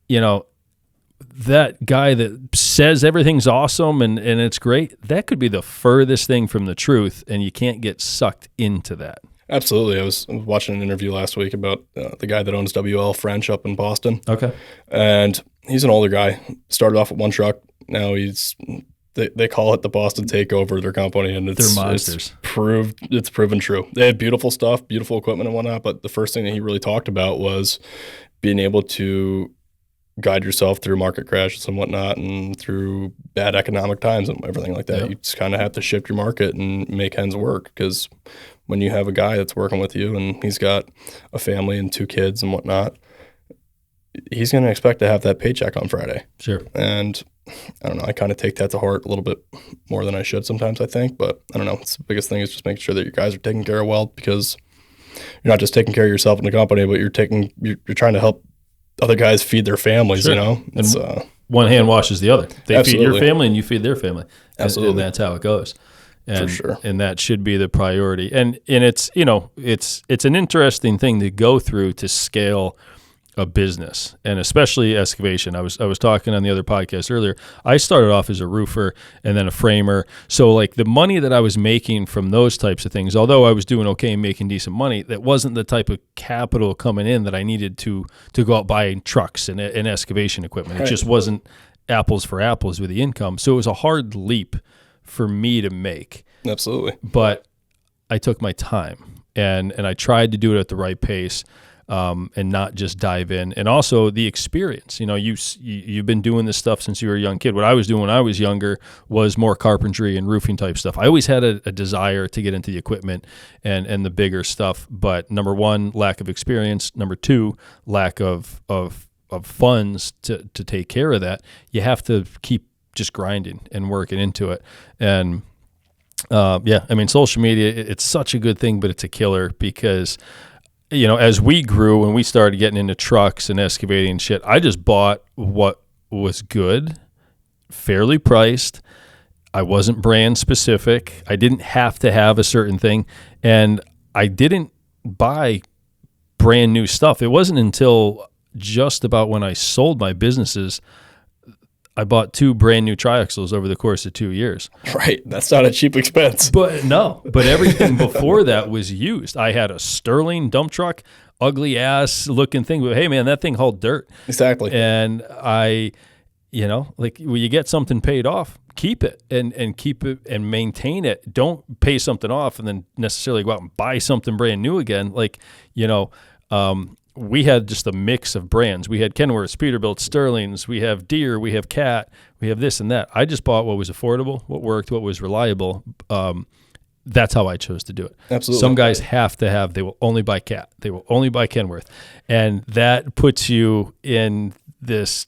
that guy that says everything's awesome and it's great, that could be the furthest thing from the truth, and you can't get sucked into that. Absolutely. I was watching an interview last week about the guy that owns WL French up in Boston. Okay. And he's an older guy. Started off with one truck. Now they call it the Boston takeover, their company, and they're monsters. It's proven true. They had beautiful stuff, beautiful equipment and whatnot, but the first thing that he really talked about was being able to guide yourself through market crashes and whatnot, and through bad economic times and everything like that. Yep. You just kind of have to shift your market and make ends work, because when you have a guy that's working with you and he's got a family and 2 kids and whatnot, he's going to expect to have that paycheck on Friday. Sure. And I don't know, I kind of take that to heart a little bit more than I should sometimes, I think. But I don't know, it's the biggest thing is just making sure that your guys are taken care of well, because you're not just taking care of yourself in the company, but you're trying to help other guys feed their families, sure. It's, one hand washes the other. They absolutely. feed your family and you feed their family. Absolutely. And that's how it goes. And, for sure. And that should be the priority. And it's, it's an interesting thing to go through to scale a business, and especially excavation. I was talking on the other podcast earlier. I started off as a roofer and then a framer. So like the money that I was making from those types of things, although I was doing okay, making decent money, that wasn't the type of capital coming in that I needed to go out buying trucks and excavation equipment. Right. It just wasn't apples for apples with the income. So it was a hard leap for me to make. Absolutely. But I took my time and I tried to do it at the right pace. And not just dive in. And also the experience. You've been doing this stuff since you were a young kid. What I was doing when I was younger was more carpentry and roofing type stuff. I always had a desire to get into the equipment and the bigger stuff. But number one, lack of experience. Number two, lack of funds to take care of that. You have to keep just grinding and working into it. And social media, it's such a good thing, but it's a killer, because as we grew and we started getting into trucks and excavating shit, I just bought what was good, fairly priced. I wasn't brand specific. I didn't have to have a certain thing. And I didn't buy brand new stuff. It wasn't until just about when I sold my businesses, I bought 2 brand new Triaxles over the course of 2 years. Right. That's not a cheap expense. But everything before that was used. I had a Sterling dump truck, ugly ass looking thing, but hey man, that thing hauled dirt. Exactly. And I, when you get something paid off, keep it and keep it and maintain it. Don't pay something off and then necessarily go out and buy something brand new again. We had just a mix of brands. We had Kenworths, Peterbilt, Sterlings. We have Deere. We have Cat. We have this and that. I just bought what was affordable, what worked, what was reliable. That's how I chose to do it. Absolutely. Some guys they will only buy Cat. They will only buy Kenworth. And that puts you in this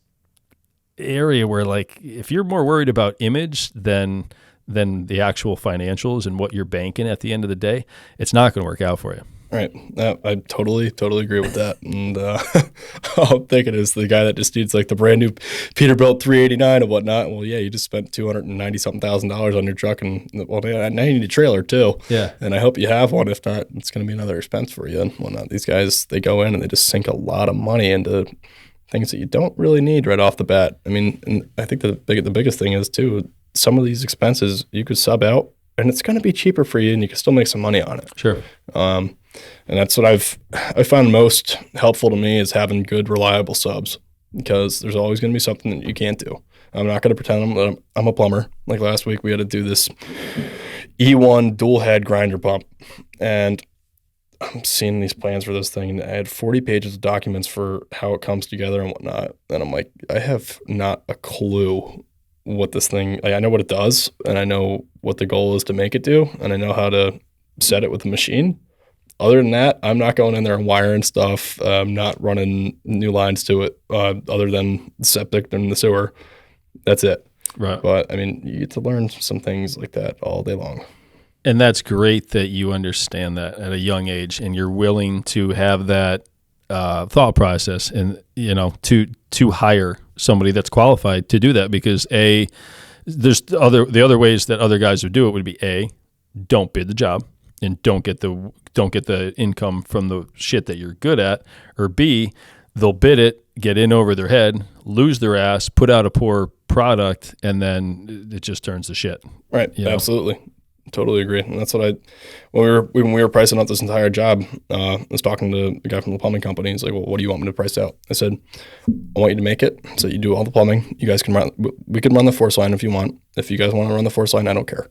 area where, if you're more worried about image than the actual financials and what you're banking at the end of the day, it's not going to work out for you. Right. I totally agree with that. And all I'm thinking is the guy that just needs the brand new Peterbilt 389 and whatnot. Well, yeah, you just spent $290,000 on your truck, and now you need a trailer too. Yeah. And I hope you have one. If not, it's going to be another expense for you and whatnot. These guys, they go in and they just sink a lot of money into things that you don't really need right off the bat. I mean, and I think the biggest thing is too, some of these expenses you could sub out, and it's going to be cheaper for you, and you can still make some money on it. Sure. And that's what I found most helpful to me, is having good, reliable subs, because there's always going to be something that you can't do. I'm not going to pretend I'm a plumber. Like last week, we had to do this E1 dual head grinder pump, and I'm seeing these plans for this thing, and I had 40 pages of documents for how it comes together and whatnot. And I'm like, I have not a clue what this thing, I know what it does, and I know what the goal is to make it do, and I know how to set it with the machine. Other than that, I'm not going in there and wiring stuff. I'm not running new lines to it, other than the septic and the sewer. That's it. Right. But I mean, you get to learn some things like that all day long. And that's great that you understand that at a young age, and you're willing to have that thought process, and to hire somebody that's qualified to do that. Because there's the other ways that other guys would do it would be don't bid the job, and don't don't get the income from the shit that you're good at, or B, they'll bid it, get in over their head, lose their ass, put out a poor product, and then it just turns to shit. Right. Absolutely. Totally agree. And that's what when we were pricing out this entire job, I was talking to the guy from the plumbing company. He's like, well, what do you want me to price out? I said, I want you to make it so you do all the plumbing. You guys we can run the force line if you want. If you guys want to run the force line, I don't care.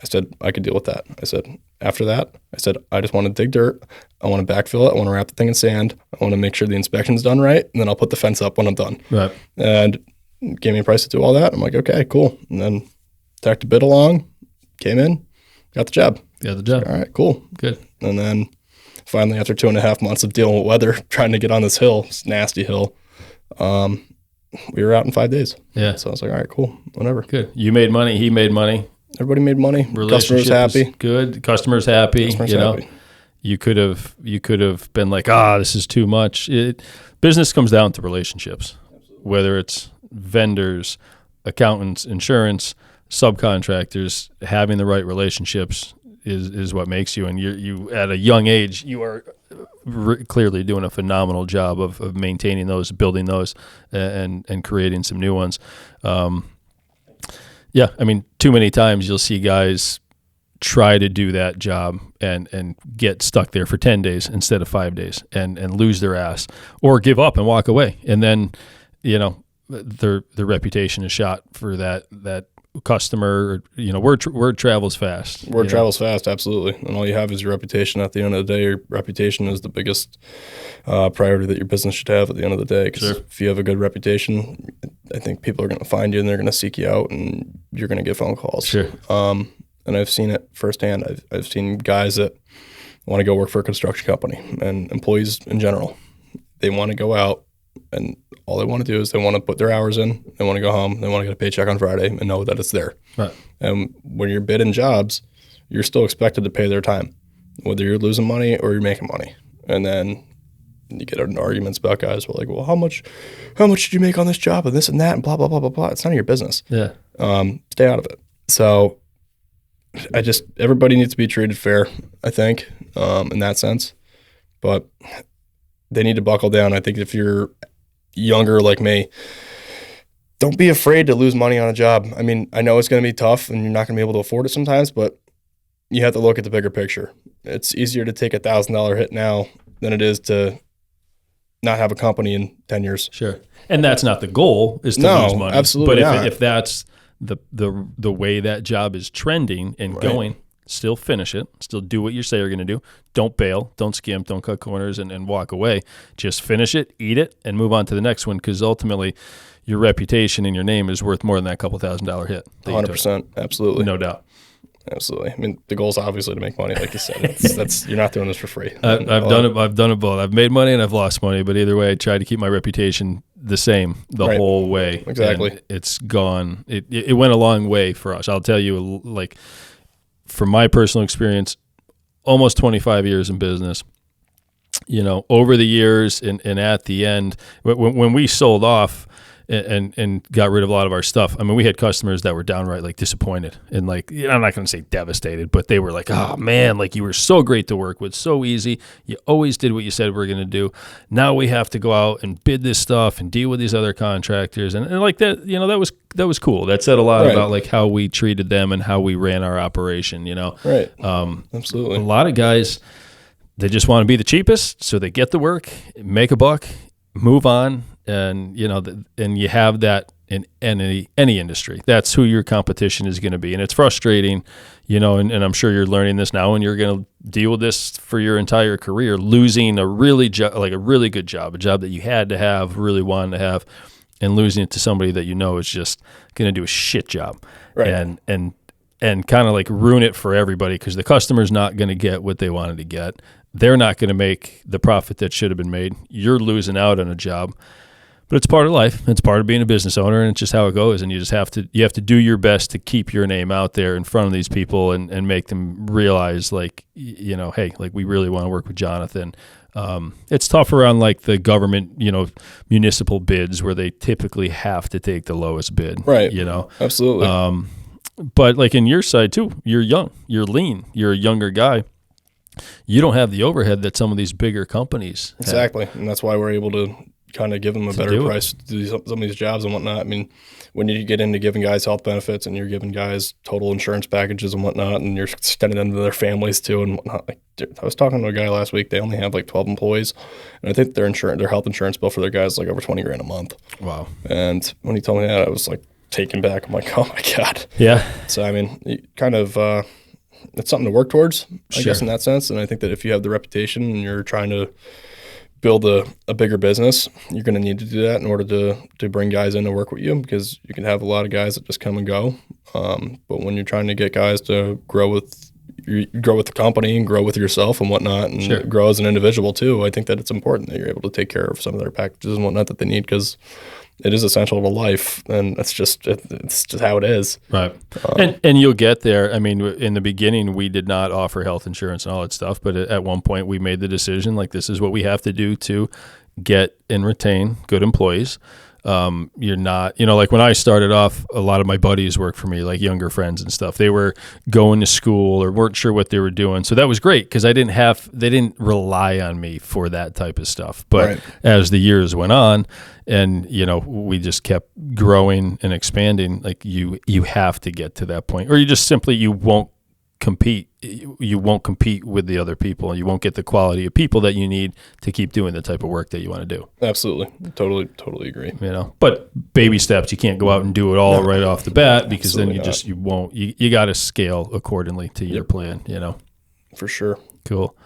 I said, I could deal with that. I said, after that, I said, I just want to dig dirt. I want to backfill it. I want to wrap the thing in sand. I want to make sure the inspection's done right. And then I'll put the fence up when I'm done. Right. And gave me a price to do all that. I'm like, okay, cool. And then tacked a bid along, came in, got the job. Got the job. All right, cool. Good. And then finally, after 2.5 months of dealing with weather, trying to get on this hill, this nasty hill, we were out in 5 days. Yeah. So I was like, all right, cool, whatever. Good. You made money. He made money. Everybody made money. Customers happy. Good. Customers happy. Happy. You could have been like, this is too much. Business comes down to relationships. Absolutely. Whether it's vendors, accountants, insurance, subcontractors, having the right relationships is what makes you. And you at a young age, you are clearly doing a phenomenal job of maintaining those, building those, and creating some new ones. Yeah, I mean, too many times you'll see guys try to do that job and get stuck there for 10 days instead of 5 days and lose their ass or give up and walk away. And then, their reputation is shot for that customer. Word travels fast. Word travels fast, absolutely. And all you have is your reputation. At the end of the day, your reputation is the biggest priority that your business should have at the end of the day. Because if you have a good reputation, I think people are going to find you and they're going to seek you out and you're going to get phone calls. Sure. And I've seen it firsthand. I've seen guys that want to go work for a construction company and employees in general. They want to go out and all they want to do is they want to put their hours in. They want to go home. They want to get a paycheck on Friday and know that it's there. Right. And when you're bidding jobs, you're still expected to pay their time, whether you're losing money or you're making money. And then you get into arguments about guys who are like, well, how much did you make on this job and this and that and blah, blah, blah, blah, blah. It's none of your business. Yeah. Stay out of it. So everybody needs to be treated fair, I think, in that sense. But they need to buckle down. I think if you're younger like me, don't be afraid to lose money on a job. I mean, I know it's going to be tough and you're not going to be able to afford it sometimes, but you have to look at the bigger picture. It's easier to take $1,000 hit now than it is to not have a company in 10 years. Sure. And that's not the goal, is to lose money. Absolutely but not. If that's the way that job is trending and going, still finish it, still do what you say you're going to do. Don't bail, don't skimp, don't cut corners and walk away. Just finish it, eat it, and move on to the next one, because ultimately your reputation and your name is worth more than that couple $1,000 hit. 100%. Absolutely. No doubt. Absolutely. I mean, the goal is obviously to make money, like you said. That's you're not doing this for free. I've done it both. I've made money and I've lost money, but either way, I try to keep my reputation the same the whole way. Exactly. And it's gone. It went a long way for us. I'll tell you, like, from my personal experience, almost 25 years in business. Over the years and at the end, when we sold off and got rid of a lot of our stuff, I mean, we had customers that were downright like disappointed and like, I'm not going to say devastated, but they were like, oh man, like you were so great to work with, so easy. You always did what you said we were going to do. Now we have to go out and bid this stuff and deal with these other contractors. And like that, that was cool. That said a lot about like how we treated them and how we ran our operation, Right. Absolutely. A lot of guys, they just want to be the cheapest. So they get the work, make a buck, move on. And, and you have that in any industry. That's who your competition is going to be. And it's frustrating, and I'm sure you're learning this now, and you're going to deal with this for your entire career, losing a really good job, a job that you had to have, really wanted to have, and losing it to somebody that is just going to do a shit job. Right. And kind of like ruin it for everybody, because the customer's not going to get what they wanted to get. They're not going to make the profit that should have been made. You're losing out on a job. But it's part of life. It's part of being a business owner, and it's just how it goes. And you have to do your best to keep your name out there in front of these people and make them realize, like, hey, like, we really want to work with Jonathan. It's tougher on like the government, municipal bids where they typically have to take the lowest bid. Right. Absolutely. But like in your side too, you're young, you're lean, you're a younger guy. You don't have the overhead that some of these bigger companies have. Exactly. And that's why we're able to kind of give them a better price to do some of these jobs and whatnot. I mean, when you get into giving guys health benefits and you're giving guys total insurance packages and whatnot, and you're extending them to their families too and whatnot. Like, I was talking to a guy last week. They only have like 12 employees, and I think their health insurance bill for their guys is like over $20,000 a month. Wow. And when he told me that, I was like taken back. I'm like, oh my God. Yeah. So, I mean, you kind of, it's something to work towards, I guess, in that sense. And I think that if you have the reputation and you're trying to build a bigger business, you're going to need to do that in order to bring guys in to work with you, because you can have a lot of guys that just come and go. But when you're trying to get guys to grow with the company and grow with yourself and whatnot, and grow as an individual too, I think that it's important that you're able to take care of some of their packages and whatnot that they need, because it is essential to life, and it's just how it is. Right. And you'll get there. I mean, in the beginning, we did not offer health insurance and all that stuff, but at one point we made the decision, like, this is what we have to do to get and retain good employees. You're not, like when I started off, a lot of my buddies worked for me, like younger friends and stuff. They were going to school or weren't sure what they were doing. So that was great, because they didn't rely on me for that type of stuff. But as the years went on and, we just kept growing and expanding, like you have to get to that point, or you won't compete. You won't compete with the other people, and you won't get the quality of people that you need to keep doing the type of work that you want to do. Absolutely. Totally agree. But baby steps, you can't go out and do it all right off the bat, because then you won't, you got to scale accordingly to your plan, For sure. Cool.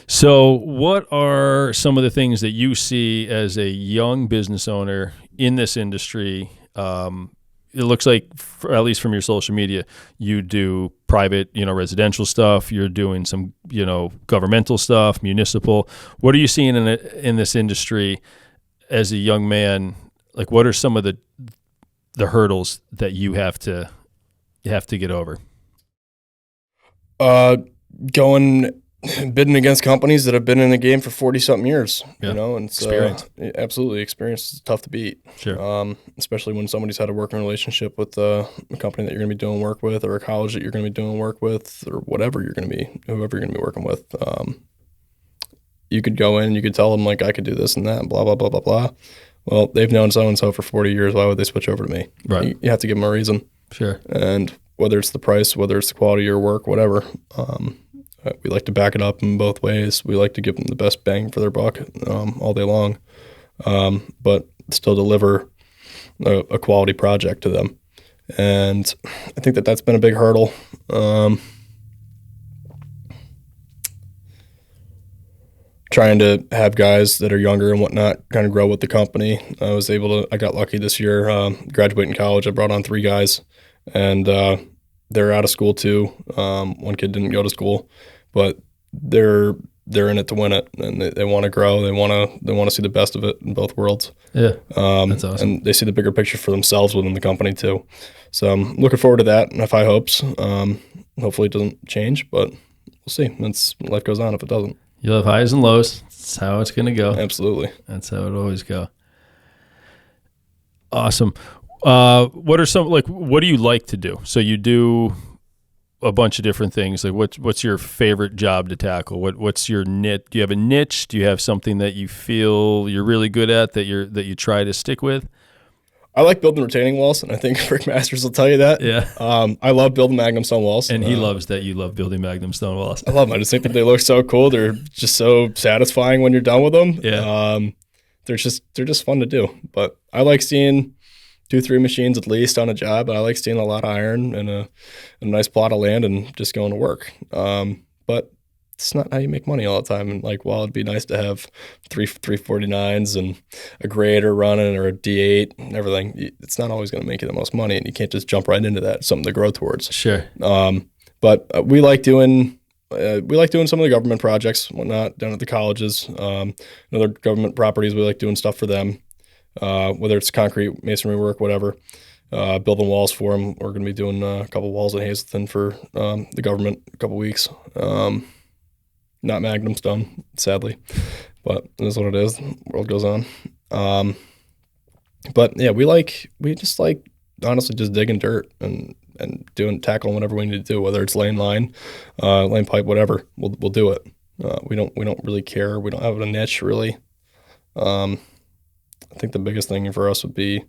So what are some of the things that you see as a young business owner in this industry? It looks like, at least from your social media, you do private, residential stuff. You're doing some, governmental stuff, municipal. What are you seeing in this industry as a young man? Like, what are some of the hurdles that you have to get over? Bidding against companies that have been in the game for 40-something years, and experience. Absolutely. Experience is tough to beat. Sure. Especially when somebody's had a working relationship with a company that you're going to be doing work with, or a college that you're going to be doing work with, or whoever you're going to be working with. You could go in and you could tell them, like, I could do this and that, and blah, blah, blah, blah, blah. Well, they've known so-and-so for 40 years. Why would they switch over to me? Right. You have to give them a reason. Sure. And whether it's the price, whether it's the quality of your work, whatever, we like to back it up in both ways. We like to give them the best bang for their buck all day long, but still deliver a quality project to them. And I think that that's been a big hurdle. Trying to have guys that are younger and whatnot kind of grow with the company. I got lucky this year, graduating college. I brought on 3 guys, and they're out of school too. One kid didn't go to school, but they're in it to win it, and they want to grow. They want to see the best of it in both worlds. Yeah, that's awesome. And they see the bigger picture for themselves within the company too. So I'm looking forward to that, and have high hopes. Hopefully it doesn't change, but we'll see. Life goes on if it doesn't. You'll have highs and lows. That's how it's going to go. Absolutely. That's how it always go. Awesome. What do you like to do? So you do a bunch of different things. Like, what's your favorite job to tackle? What's your niche? Do you have a niche? Do you have something that you feel you're really good at that you try to stick with? I like building retaining walls, and I think Rick Masters will tell you that. Yeah. I love building Magnum stone walls. And he loves that you love building Magnum stone walls. I love them. I just think that they look so cool. They're just so satisfying when you're done with them. Yeah. They're just fun to do. But I like seeing 2-3 machines at least on a job. I like seeing a lot of iron and a nice plot of land and just going to work. But it's not how you make money all the time. And like, while it'd be nice to have 349s and a grader running or a D8 and everything, it's not always going to make you the most money, and you can't just jump right into that. It's something to grow towards. Sure. But we like doing some of the government projects, whatnot, down at the colleges. Other government properties, we like doing stuff for them, whether it's concrete, masonry work, whatever. Building walls for them. We're going to be doing a couple walls in Hazleton for the government a couple weeks. Not Magnum stone, sadly, but it is what it is. The world goes on. But yeah, we just like honestly just digging dirt and tackling whatever we need to do, whether it's lane pipe, whatever. We'll do it. We don't really care. We don't have a niche really. I think the biggest thing for us would be,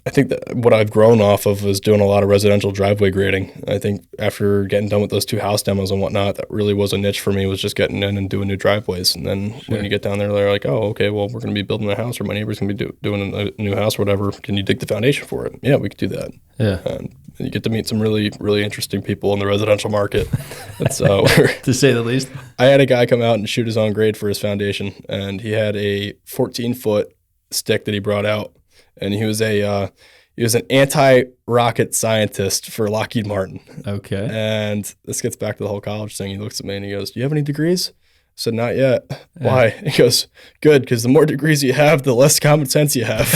I think that what I've grown off of is doing a lot of residential driveway grading. I think after getting done with those 2 house demos and whatnot, that really was a niche for me, was just getting in and doing new driveways. And then when you get down there, they're like, oh, okay, well, we're going to be building a house, or my neighbor's going to be doing a new house or whatever. Can you dig the foundation for it? Yeah, we could do that. Yeah. And you get to meet some really, really interesting people in the residential market. And so, to say the least. I had a guy come out and shoot his own grade for his foundation, and he had a 14-foot stick that he brought out. And he was an anti-rocket scientist for Lockheed Martin. Okay. And this gets back to the whole college thing. He looks at me and he goes, "Do you have any degrees?" I said, "Not yet." Yeah. Why? He goes, "Good, because the more degrees you have, the less common sense you have."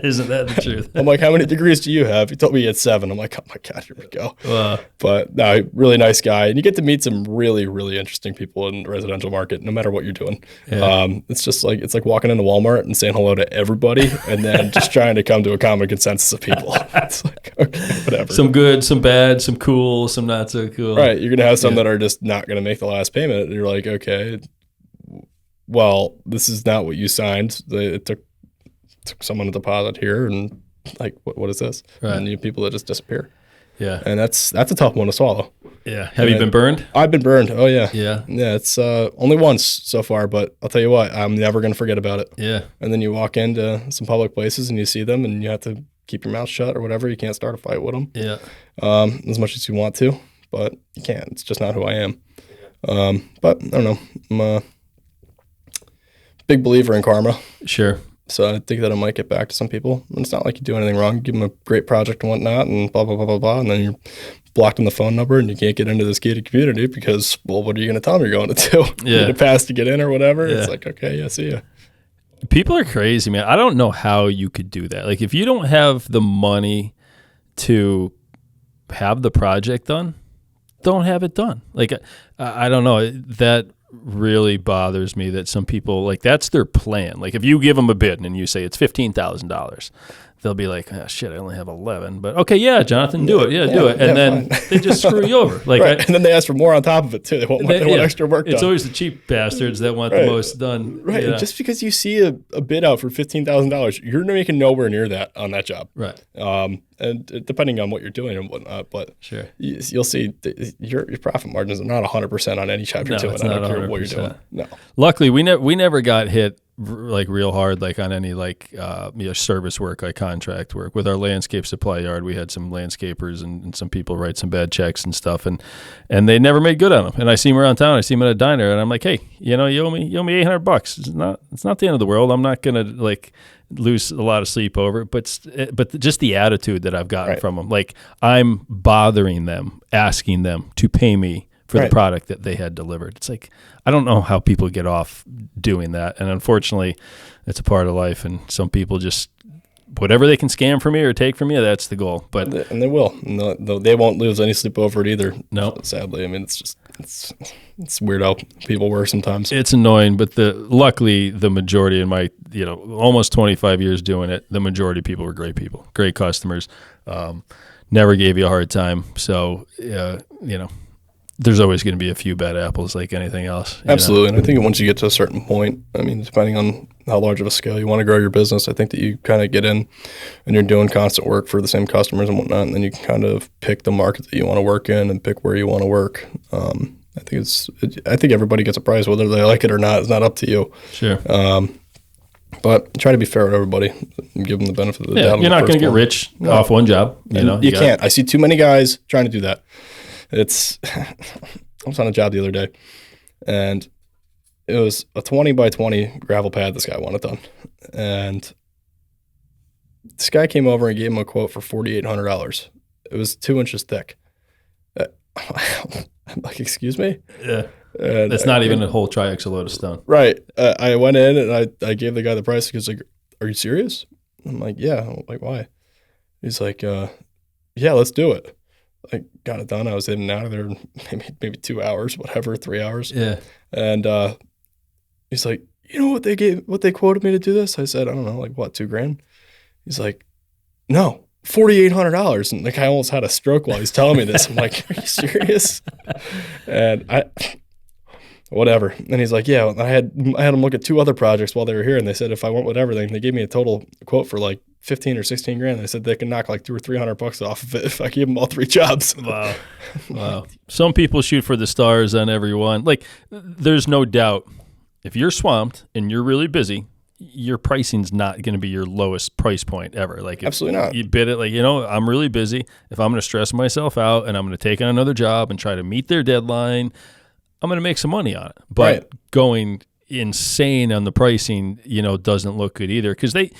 Isn't that the truth? I'm like, "How many degrees do you have?" He told me he had 7. I'm like, "Oh my God, here we go." Wow. But no, really nice guy. And you get to meet some really, really interesting people in the residential market, no matter what you're doing. Yeah. It's like walking into Walmart and saying hello to everybody and then just trying to come to a common consensus of people. It's like, okay, whatever. Some good, some bad, some cool, some not so cool. Right. You're going to have some that are just not going to make the last payment. And you're like, okay, well, this is not what you signed. It took someone a deposit here, and like, what is this? Right. And you have people that just disappear. Yeah. And that's a tough one to swallow. Yeah. Have you been burned? I've been burned. Oh yeah. Yeah. Yeah. It's only once so far, but I'll tell you what, I'm never going to forget about it. Yeah. And then you walk into some public places and you see them, and you have to keep your mouth shut or whatever. You can't start a fight with them. Yeah. As much as you want to, but you can't. It's just not who I am. But I don't know. I'm a big believer in karma. Sure. So I think that it might get back to some people. And it's not like you do anything wrong. You give them a great project and whatnot, and blah, blah, blah, blah, blah. And then you're blocked on the phone number and you can't get into this gated community because, well, what are you going to tell them you're going to do? Yeah. You need a pass to get in or whatever. Yeah. It's like, okay, yeah, see ya. People are crazy, man. I don't know how you could do that. Like, if you don't have the money to have the project done, don't have it done. Like, I don't know. That really bothers me that some people, like, that's their plan. Like, if you give them a bid and you say it's $15,000, they'll be like, oh, shit, I only have 11. But okay, yeah, Jonathan, do it. Yeah, do it. And then they just screw you over. Like, right. And then they ask for more on top of it too. They want extra work done. It's always the cheap bastards that want the most done. Right. And just because you see a bid out for $15,000, you're making nowhere near that on that job. Right. And depending on what you're doing and whatnot, but sure, you'll see your profit margins are not 100% on any job you're doing. I don't care what you're doing. No. Luckily, we never got hit like real hard, like on any like service work, like contract work. With our landscape supply yard, we had some landscapers and some people write some bad checks and stuff, and they never made good on them. And I see them around town. I see them at a diner, and I'm like, hey, you owe me $800. It's not the end of the world. I'm not gonna like lose a lot of sleep over it, but just the attitude that I've gotten from them, like I'm bothering them, asking them to pay me for the product that they had delivered. It's like, I don't know how people get off doing that. And unfortunately, it's a part of life. And some people just, whatever they can scam from me or take from you, that's the goal. But and they will. No, they won't lose any sleep over it either. No. Sadly. I mean, it's weird how people work sometimes. It's annoying, but luckily the majority in my, almost 25 years doing it, the majority of people were great people, great customers, never gave you a hard time. So, there's always going to be a few bad apples like anything else. Absolutely. And I think once you get to a certain point, I mean, depending on how large of a scale you want to grow your business, I think that you kind of get in and you're doing constant work for the same customers and whatnot, and then you can kind of pick the market that you want to work in and pick where you want to work. I think everybody gets a price, whether they like it or not. It's not up to you. Sure. But try to be fair with everybody and give them the benefit of the doubt. You're not going to get rich off one job. You can't. I see too many guys trying to do that. I was on a job the other day, and it was a 20 by 20 gravel pad this guy wanted done. And this guy came over and gave him a quote for $4,800. It was 2 inches thick. I'm like, excuse me? Yeah. And that's not even a whole Triaxle load of stone. Right. I went in and I gave the guy the price. He was like, are you serious? I'm like, yeah. I'm like, why? He's like, yeah, let's do it. I got it done. I was in and out of there in maybe 2 hours, whatever, 3 hours. Yeah. And he's like, you know what they quoted me to do this? I said, I don't know, like what, $2,000? He's like, no, $4,800. And the guy almost had a stroke while he's telling me this. I'm like, are you serious? And whatever. And he's like, yeah, I had them look at 2 other projects while they were here. And they said, if I went with everything, they gave me a total quote for like 15 or 16 grand. They said they could knock like $200 or $300 off of it if I gave them all 3 jobs. Wow. Wow. Some people shoot for the stars on every one. Like, there's no doubt if you're swamped and you're really busy, your pricing's not going to be your lowest price point ever. Like, absolutely not. You bid it like, I'm really busy. If I'm going to stress myself out and I'm going to take on another job and try to meet their deadline, I'm going to make some money on it. But going insane on the pricing, doesn't look good either, because they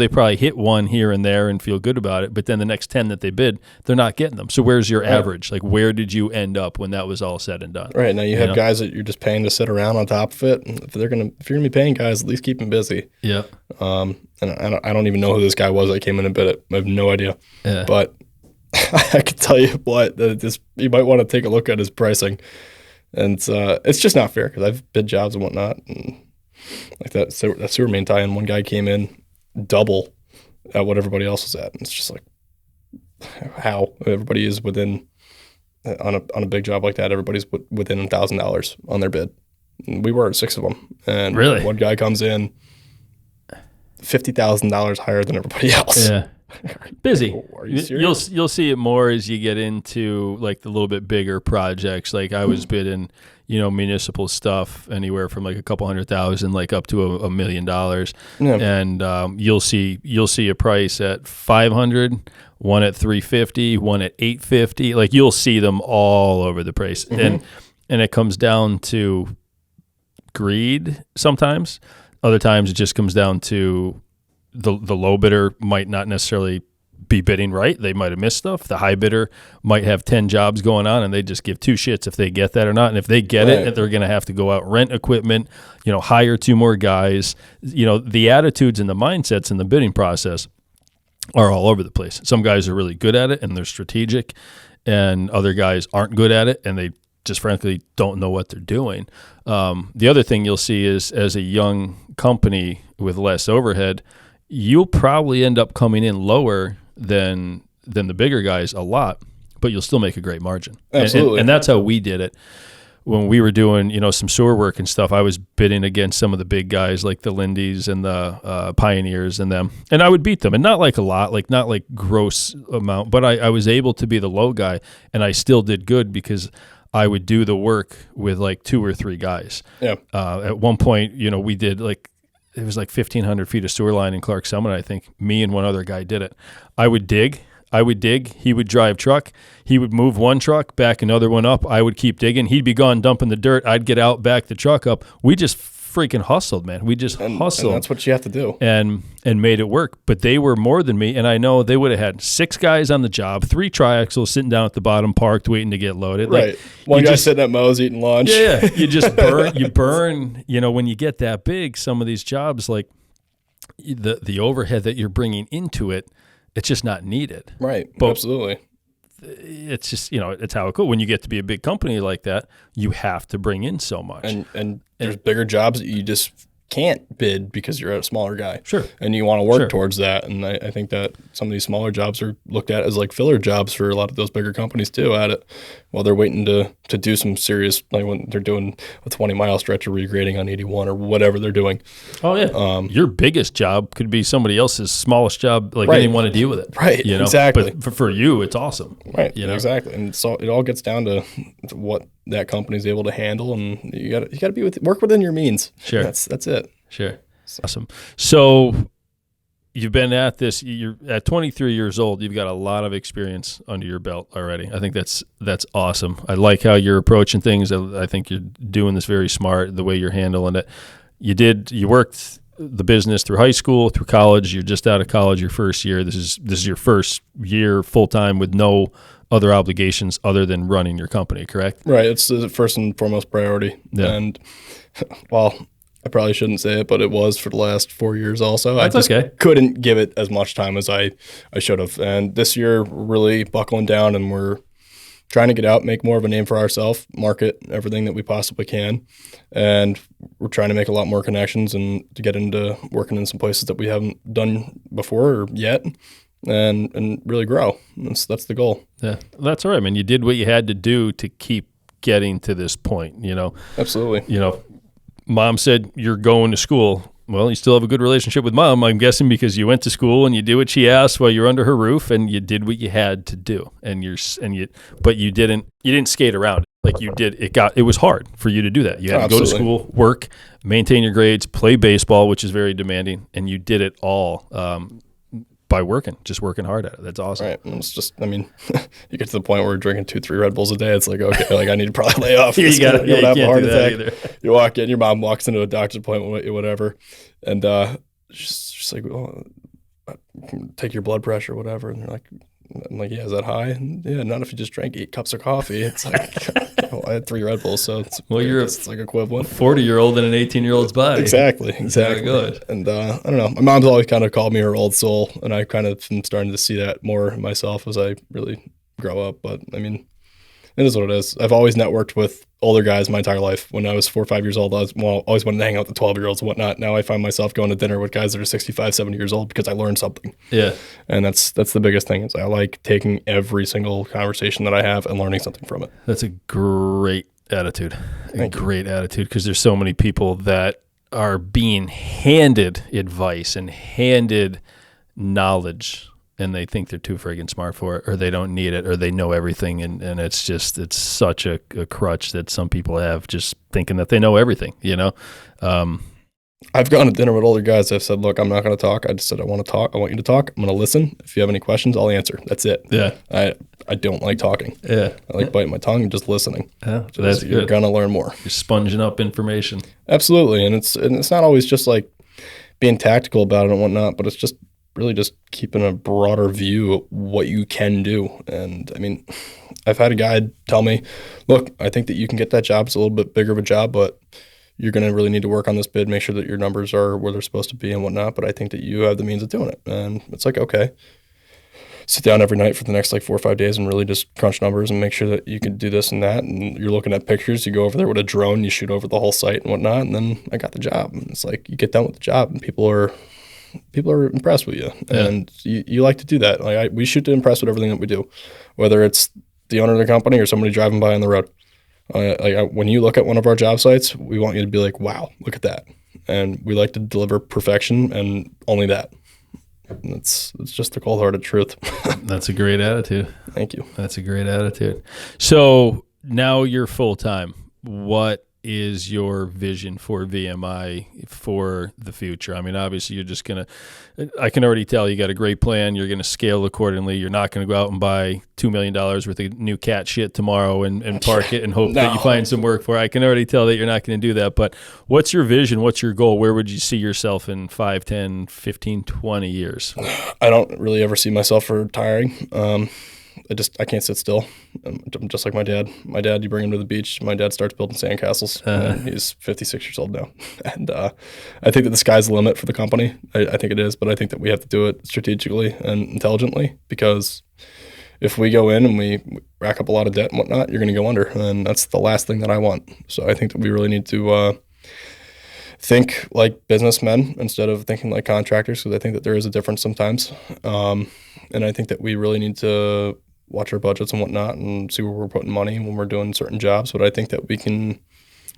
probably hit one here and there and feel good about it, but then the next 10 that they bid, they're not getting them. So where's your average? Like, where did you end up when that was all said and done? Right. Now you have guys that you're just paying to sit around on top of it. And if you're going to be paying guys, at least keep them busy. Yeah. And I don't even know who this guy was that came in and bid it. I have no idea. Yeah. But I can tell you what, you might want to take a look at his pricing. And it's just not fair, because I've bid jobs and whatnot, and like that sewer main tie-in, one guy came in double at what everybody else was at, and it's just like, how everybody is within on a big job like that, everybody's within $1,000 on their bid. And we were at 6 of them, and really, one guy comes in $50,000 higher than everybody else. Yeah. Busy. Are you serious? You'll see it more as you get into like the little bit bigger projects. Like I was bidding, municipal stuff anywhere from like a couple $100,000, like up to $1 million. Yeah. And you'll see a price at 500, one at 350, one at 850. Like you'll see them all over the place, and it comes down to greed sometimes. Other times it just comes down to the low bidder might not necessarily be bidding right. They might have missed stuff. The high bidder might have 10 jobs going on, and they just give 2 shits if they get that or not. And if they get it, they're going to have to go out, rent equipment, hire 2 more guys. The attitudes and the mindsets in the bidding process are all over the place. Some guys are really good at it and they're strategic, and other guys aren't good at it and they just frankly don't know what they're doing. The other thing you'll see is, as a young company with less overhead, you'll probably end up coming in lower than the bigger guys a lot, but you'll still make a great margin. Absolutely. And that's how we did it. When we were doing, some sewer work and stuff, I was bidding against some of the big guys like the Lindy's and the Pioneers and them. And I would beat them. And not like a lot, like not like gross amount, but I was able to be the low guy, and I still did good because I would do the work with like 2 or 3 guys. Yeah. At one point, we did it was like 1,500 feet of sewer line in Clark Summit. I think me and one other guy did it. I would dig. He would drive truck. He would move one truck, back another one up. I would keep digging. He'd be gone dumping the dirt. I'd get out, back the truck up. We just freaking hustled, man. We just hustled. And that's what you have to do. And made it work. But they were more than me, and I know they would have had 6 guys on the job, 3 Triaxles sitting down at the bottom, parked, waiting to get loaded. Right. Like, one guy sitting at Moe's eating lunch. Yeah. You just burn. You burn. When you get that big, some of these jobs, like the overhead that you're bringing into it, it's just not needed. Right. But absolutely. It's just, it's how it goes. When you get to be a big company like that, you have to bring in so much. And there's bigger jobs that you just can't bid because you're a smaller guy. Sure. And you want to work towards that. And I think that some of these smaller jobs are looked at as like filler jobs for a lot of those bigger companies too at it, while they're waiting to do some serious, like when they're doing a 20-mile stretch of regrading on 81 or whatever they're doing. Oh, yeah. Your biggest job could be somebody else's smallest job. Like, they didn't want to deal with it. Right. Exactly. But for you, it's awesome. Right. Exactly. And so it all gets down to what that company's able to handle, and you got to work within your means. Sure. That's it. Sure. Awesome. So you've been at this, you're at 23 years old, you've got a lot of experience under your belt already. I think that's awesome. I like how you're approaching things. I think you're doing this very smart, the way you're handling it. You worked the business through high school, through college. You're just out of college your first year. This is your first year full time with no other obligations other than running your company, correct? Right. It's the first and foremost priority. Yeah. And well, I probably shouldn't say it, but it was for the last 4 years also. That's I just okay. Couldn't give it as much time as I should have. And this year, we're really buckling down, and we're trying to get out, make more of a name for ourselves, market everything that we possibly can. And we're trying to make a lot more connections and to get into working in some places that we haven't done before or yet. and really grow. That's the goal. Yeah, that's all right, man. You did what you had to do to keep getting to this point, Absolutely. Mom said you're going to school. Well, you still have a good relationship with mom, I'm guessing, because you went to school and you did what she asked while you're under her roof, and you did what you had to do. But you didn't skate around. Like you did, it was hard for you to do that. You had to go to school, work, maintain your grades, play baseball, which is very demanding, and you did it all by just working hard at it. That's awesome. Right. And it's just, you get to the point where you're drinking 2-3 Red Bulls a day. It's like, okay, like I need to probably lay off. You don't have a heart attack. Either. You walk in, your mom walks into a doctor's appointment, whatever, and she's like, well, take your blood pressure, whatever. And they're like, I'm like, yeah, is that high? And, yeah, not if you just drank 8 cups of coffee. It's like, I had 3 Red Bulls, so it's like equivalent. A 40-year-old in an 18-year-old's body. Exactly. Good. And I don't know. My mom's always kind of called me her old soul, and I kind of am starting to see that more myself as I really grow up. But it is what it is. I've always networked with older guys my entire life. When I was 4 or 5 years old, I always wanted to hang out with the 12-year-olds and whatnot. Now I find myself going to dinner with guys that are 65, 70 years old because I learned something. Yeah. And that's the biggest thing is I like taking every single conversation that I have and learning something from it. That's a great attitude. Great attitude, because there's so many people that are being handed advice and handed knowledge, and they think they're too friggin' smart for it, or they don't need it, or they know everything, and it's such a crutch that some people have, just thinking that they know everything, I've gone to dinner with older guys. I've said, look, I'm not going to talk. I just said, I want to talk. I want you to talk. I'm going to listen. If you have any questions, I'll answer. That's it. Yeah. I don't like talking. Yeah. I like biting my tongue and just listening. Yeah, that's good. You're going to learn more. You're sponging up information. Absolutely. And it's not always just like being tactical about it and whatnot, but it's just really just keeping a broader view of what you can do. And I've had a guy tell me, look, I think that you can get that job. It's a little bit bigger of a job, but you're going to really need to work on this bid, make sure that your numbers are where they're supposed to be and whatnot. But I think that you have the means of doing it. And it's like, okay, sit down every night for the next 4 or 5 days and really just crunch numbers and make sure that you can do this and that. And you're looking at pictures, you go over there with a drone, you shoot over the whole site and whatnot. And then I got the job. And it's like, you get done with the job and people are impressed with you. Yeah. And you like to do that. We shoot to impress with everything that we do, whether it's the owner of the company or somebody driving by on the road. When you look at one of our job sites, we want you to be like, wow, look at that. And we like to deliver perfection and only that. And it's just the cold-hearted truth. That's a great attitude. Thank you. That's a great attitude. So now you're full-time. What is your vision for VMI for the future? Obviously you're just going to, I can already tell you got a great plan. You're going to scale accordingly. You're not going to go out and buy $2 million worth of new cat shit tomorrow and park it and hope that you find some work for it. I can already tell that you're not going to do that, but what's your vision? What's your goal? Where would you see yourself in 5, 10, 15, 20 years? I don't really ever see myself retiring. I can't sit still. I'm just like my dad. My dad, you bring him to the beach, my dad starts building sandcastles. He's 56 years old now. And I think that the sky's the limit for the company. I think it is, but I think that we have to do it strategically and intelligently, because if we go in and we rack up a lot of debt and whatnot, you're going to go under. And that's the last thing that I want. So I think that we really need to think like businessmen instead of thinking like contractors, because I think that there is a difference sometimes. And I think that we really need to watch our budgets and whatnot and see where we're putting money when we're doing certain jobs. But I think that we can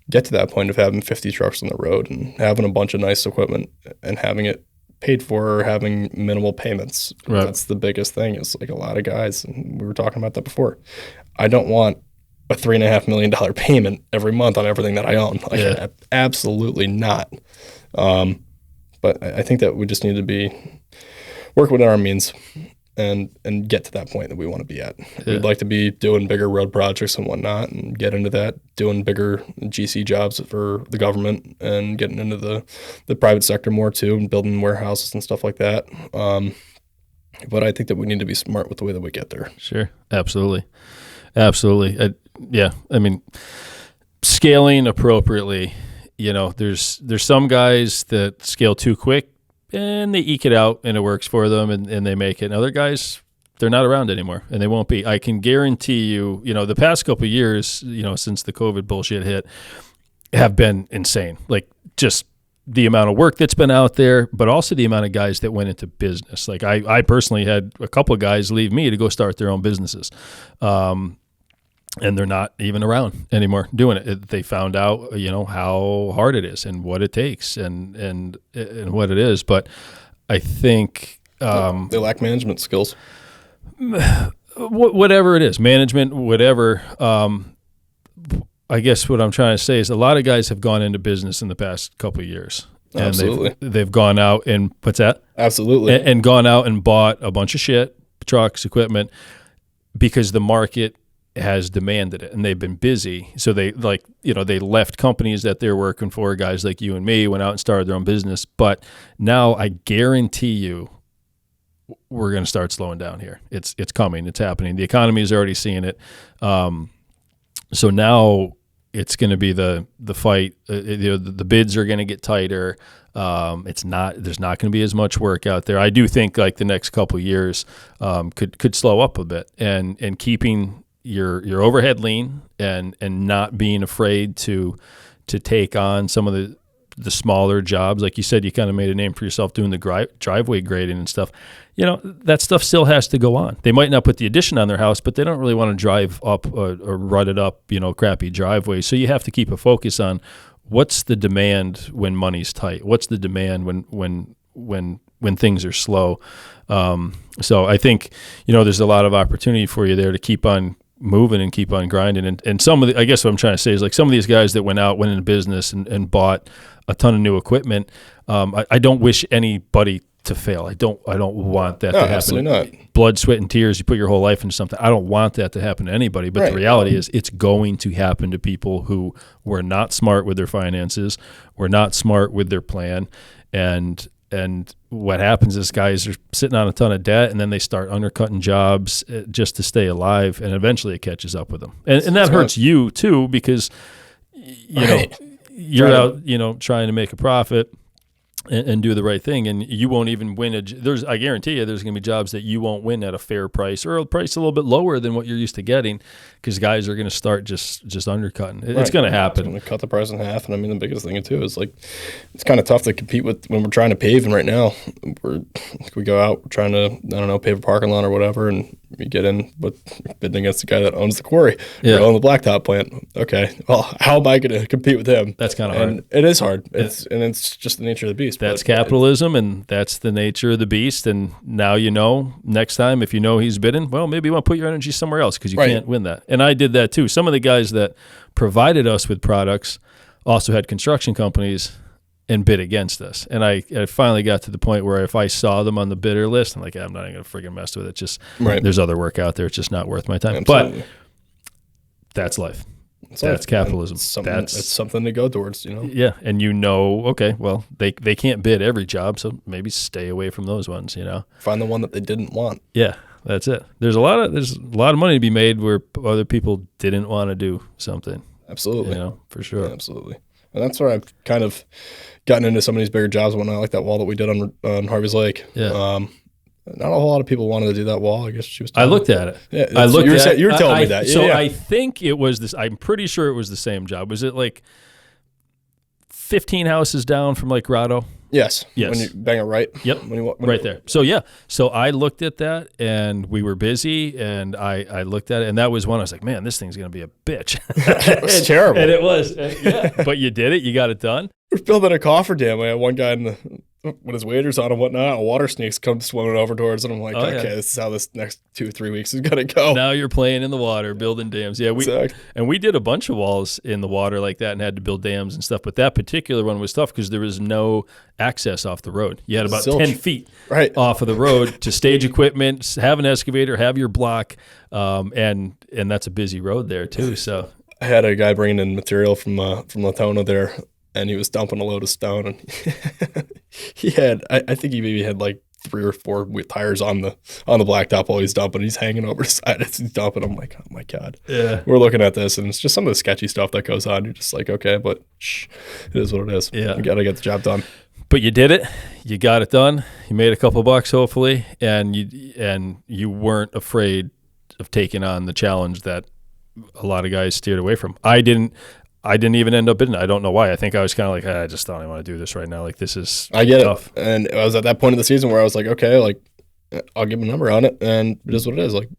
get to that point of having 50 trucks on the road and having a bunch of nice equipment and having it paid for, or having minimal payments. Right. That's the biggest thing, is like a lot of guys, and we were talking about that before. I don't want a $3.5 million payment every month on everything that I own. Absolutely not. But I think that we just need to work within our means and get to that point that we want to be at. Yeah. We'd like to be doing bigger road projects and whatnot, and get into that, doing bigger GC jobs for the government, and getting into the private sector more too, and building warehouses and stuff like that. But I think that we need to be smart with the way that we get there. Sure. Absolutely. Scaling appropriately, there's some guys that scale too quick and they eke it out and it works for them and they make it. And other guys, they're not around anymore and they won't be. I can guarantee you, the past couple of years, since the COVID bullshit hit, have been insane. Like, just the amount of work that's been out there, but also the amount of guys that went into business. Like I personally had a couple of guys leave me to go start their own businesses. And they're not even around anymore doing it. They found out, how hard it is and what it takes and what it is. But I think they lack management skills. Whatever it is, management, whatever. I guess what I'm trying to say is a lot of guys have gone into business in the past couple of years. And Absolutely. They've gone out and what's that? Absolutely. And gone out and bought a bunch of shit, trucks, equipment, because the market has demanded it and they've been busy. So they they left companies that they're working for, guys like you and me, went out and started their own business. But now I guarantee you we're going to start slowing down here. It's coming. It's happening. The economy is already seeing it. So now it's going to be the fight. The bids are going to get tighter. There's not going to be as much work out there. I do think like the next couple of years could slow up a bit, and keeping your overhead lean and not being afraid to take on some of the smaller jobs. Like you said, you kind of made a name for yourself doing the driveway grading and stuff. That stuff still has to go on. They might not put the addition on their house, but they don't really want to drive up or rut it up, crappy driveway. So you have to keep a focus on what's the demand when money's tight. What's the demand when things are slow. So I think, there's a lot of opportunity for you there to keep on moving and keep on grinding. And some of I guess what I'm trying to say is like some of these guys that went into business and bought a ton of new equipment. I don't wish anybody to fail. I don't want that to happen. Absolutely not. Blood, sweat, and tears. You put your whole life into something. I don't want that to happen to anybody. But the reality is it's going to happen to people who were not smart with their finances, were not smart with their plan. And what happens is guys are sitting on a ton of debt, and then they start undercutting jobs just to stay alive, and eventually it catches up with them. And that hurts you too, because you're out, trying to make a profit and do the right thing, and you won't even win. I guarantee you, there's going to be jobs that you won't win at a fair price or a price a little bit lower than what you're used to getting, because guys are going to start just undercutting. It's going to happen. It's going to cut the price in half, and I mean the biggest thing too is like it's kind of tough to compete with when we're trying to pave. And right now, we go out, we're trying to pave a parking lot or whatever, and we get in, but bidding against the guy that owns the quarry, or own the blacktop plant. Okay, well, how am I going to compete with him? That's kind of hard. It is hard. It's just the nature of the beast. That's capitalism, and that's the nature of the beast. And now next time, if he's bidding, well, maybe you want to put your energy somewhere else because you can't win that. And I did that too. Some of the guys that provided us with products also had construction companies and bid against us. And I finally got to the point where if I saw them on the bidder list, I'm like, I'm not even going to friggin' mess with it. Just there's other work out there. It's just not worth my time. Absolutely. But that's life. That's capitalism. It's something to go towards, Yeah, and okay, well, they can't bid every job, so maybe stay away from those ones, Find the one that they didn't want. Yeah, that's it. There's a lot of money to be made where other people didn't want to do something. Absolutely. For sure. Yeah, absolutely. And that's where I've kind of gotten into some of these bigger jobs when I like that wall that we did on Harvey's Lake. Yeah. Not a whole lot of people wanted to do that wall. I guess she was. I looked at it. Yeah, you were telling me that. So I think it was this. I'm pretty sure it was the same job. Was it like 15 houses down from Lake Grotto? Yes. When you bang it right. Yep. Right there. So yeah. So I looked at that, and we were busy, and I looked at it, and that was one I was like, man, this thing's gonna be a bitch. It was terrible. And it was. But you did it. You got it done. We're building a cofferdam. We had one guy with his waders on and whatnot, water snakes come swimming over towards it. I'm like, this is how this next 2-3 weeks is going to go. Now you're playing in the water, building dams. Yeah, we did a bunch of walls in the water like that and had to build dams and stuff. But that particular one was tough because there was no access off the road. You had about 10 feet off of the road to stage equipment, have an excavator, have your block, and that's a busy road there too. So I had a guy bringing in material from Latona there, and he was dumping a load of stone, and he had, I think he maybe had like 3 or 4 tires on the blacktop while he's dumping. He's hanging over the side as he's dumping. I'm like, oh my God. Yeah. We're looking at this, and it's just some of the sketchy stuff that goes on. You're just like, okay, but it is what it is. Yeah. You got to get the job done. But you did it. You got it done. You made a couple bucks, hopefully, and you weren't afraid of taking on the challenge that a lot of guys steered away from. I didn't. I didn't even end up in it. I don't know why. I think I was kind of like, I just don't even want to do this right now. Like, this is I get tough. it. And I was at that point of the season where I was like, okay, like I'll give him a number on it, and it is what it is. Like,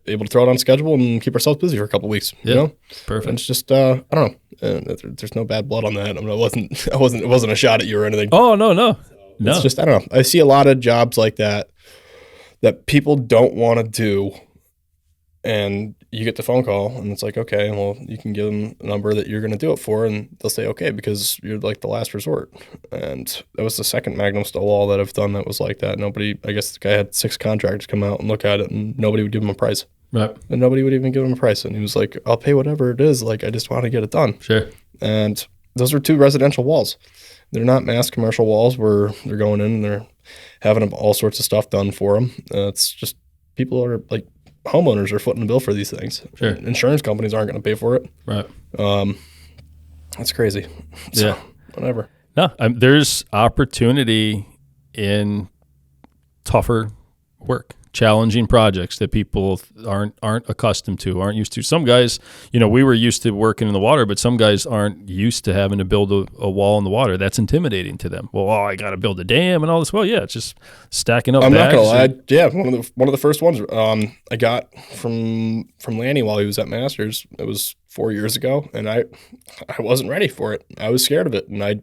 able to throw it on schedule and keep ourselves busy for a couple of weeks. You know, perfect. And it's just I don't know. There's no bad blood on that. I mean, it wasn't a shot at you or anything. Oh no. It's just I don't know. I see a lot of jobs like that people don't want to do, and you get the phone call, and it's like, okay, well, you can give them a number that you're going to do it for, and they'll say, okay, because you're like the last resort. And that was the second Magnum steel wall that I've done that was like that. I guess the guy had 6 contractors come out and look at it, and nobody would give him a price. Right. And nobody would even give him a price. And he was like, I'll pay whatever it is. Like, I just want to get it done. Sure. And those are 2 residential walls. They're not mass commercial walls where they're going in and they're having all sorts of stuff done for them. It's just people are like, homeowners are footing the bill for these things. Sure. Insurance companies aren't going to pay for it. Right. That's crazy. So, whatever. No, there's opportunity in tougher work, challenging projects that people aren't accustomed to, aren't used to. Some guys, we were used to working in the water, but some guys aren't used to having to build a wall in the water. That's intimidating to them. Well, I got to build a dam and all this. Well, yeah, it's just stacking up. I'm not gonna lie. Yeah, one of the first ones I got from Lanny while he was at Masters. It was 4 years ago, and I wasn't ready for it. I was scared of it, and I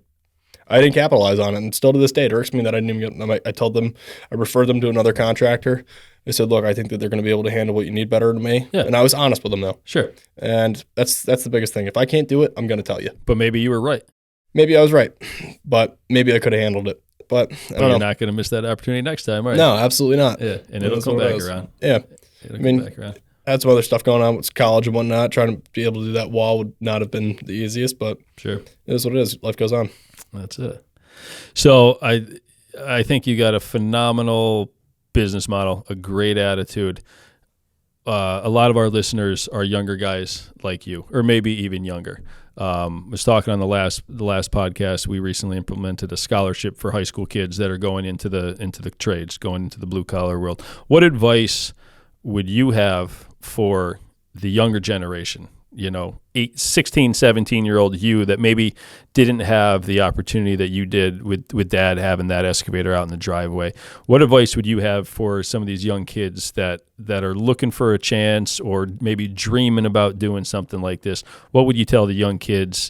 didn't capitalize on it, and still to this day, it irks me that I didn't even get. I told them, I referred them to another contractor. I said, look, I think that they're going to be able to handle what you need better than me. Yeah. And I was honest with them, though. Sure. And that's the biggest thing. If I can't do it, I'm going to tell you. But maybe you were right. Maybe I was right, but maybe I could have handled it. But I don't know. You're not going to miss that opportunity next time, right? No, absolutely not. Yeah, and it'll come back around. Yeah. It'll come back around. I had some other stuff going on with college and whatnot. Trying to be able to do that wall would not have been the easiest, but sure, it is what it is. Life goes on. That's it. So I think you got a phenomenal business model, a great attitude. A lot of our listeners are younger guys like you, or maybe even younger. Was talking on the last podcast. We recently implemented a scholarship for high school kids that are going into the trades, going into the blue collar world. What advice would you have for the younger generation? 16, 17-year-old you that maybe didn't have the opportunity that you did with Dad having that excavator out in the driveway. What advice would you have for some of these young kids that are looking for a chance or maybe dreaming about doing something like this? What would you tell the young kids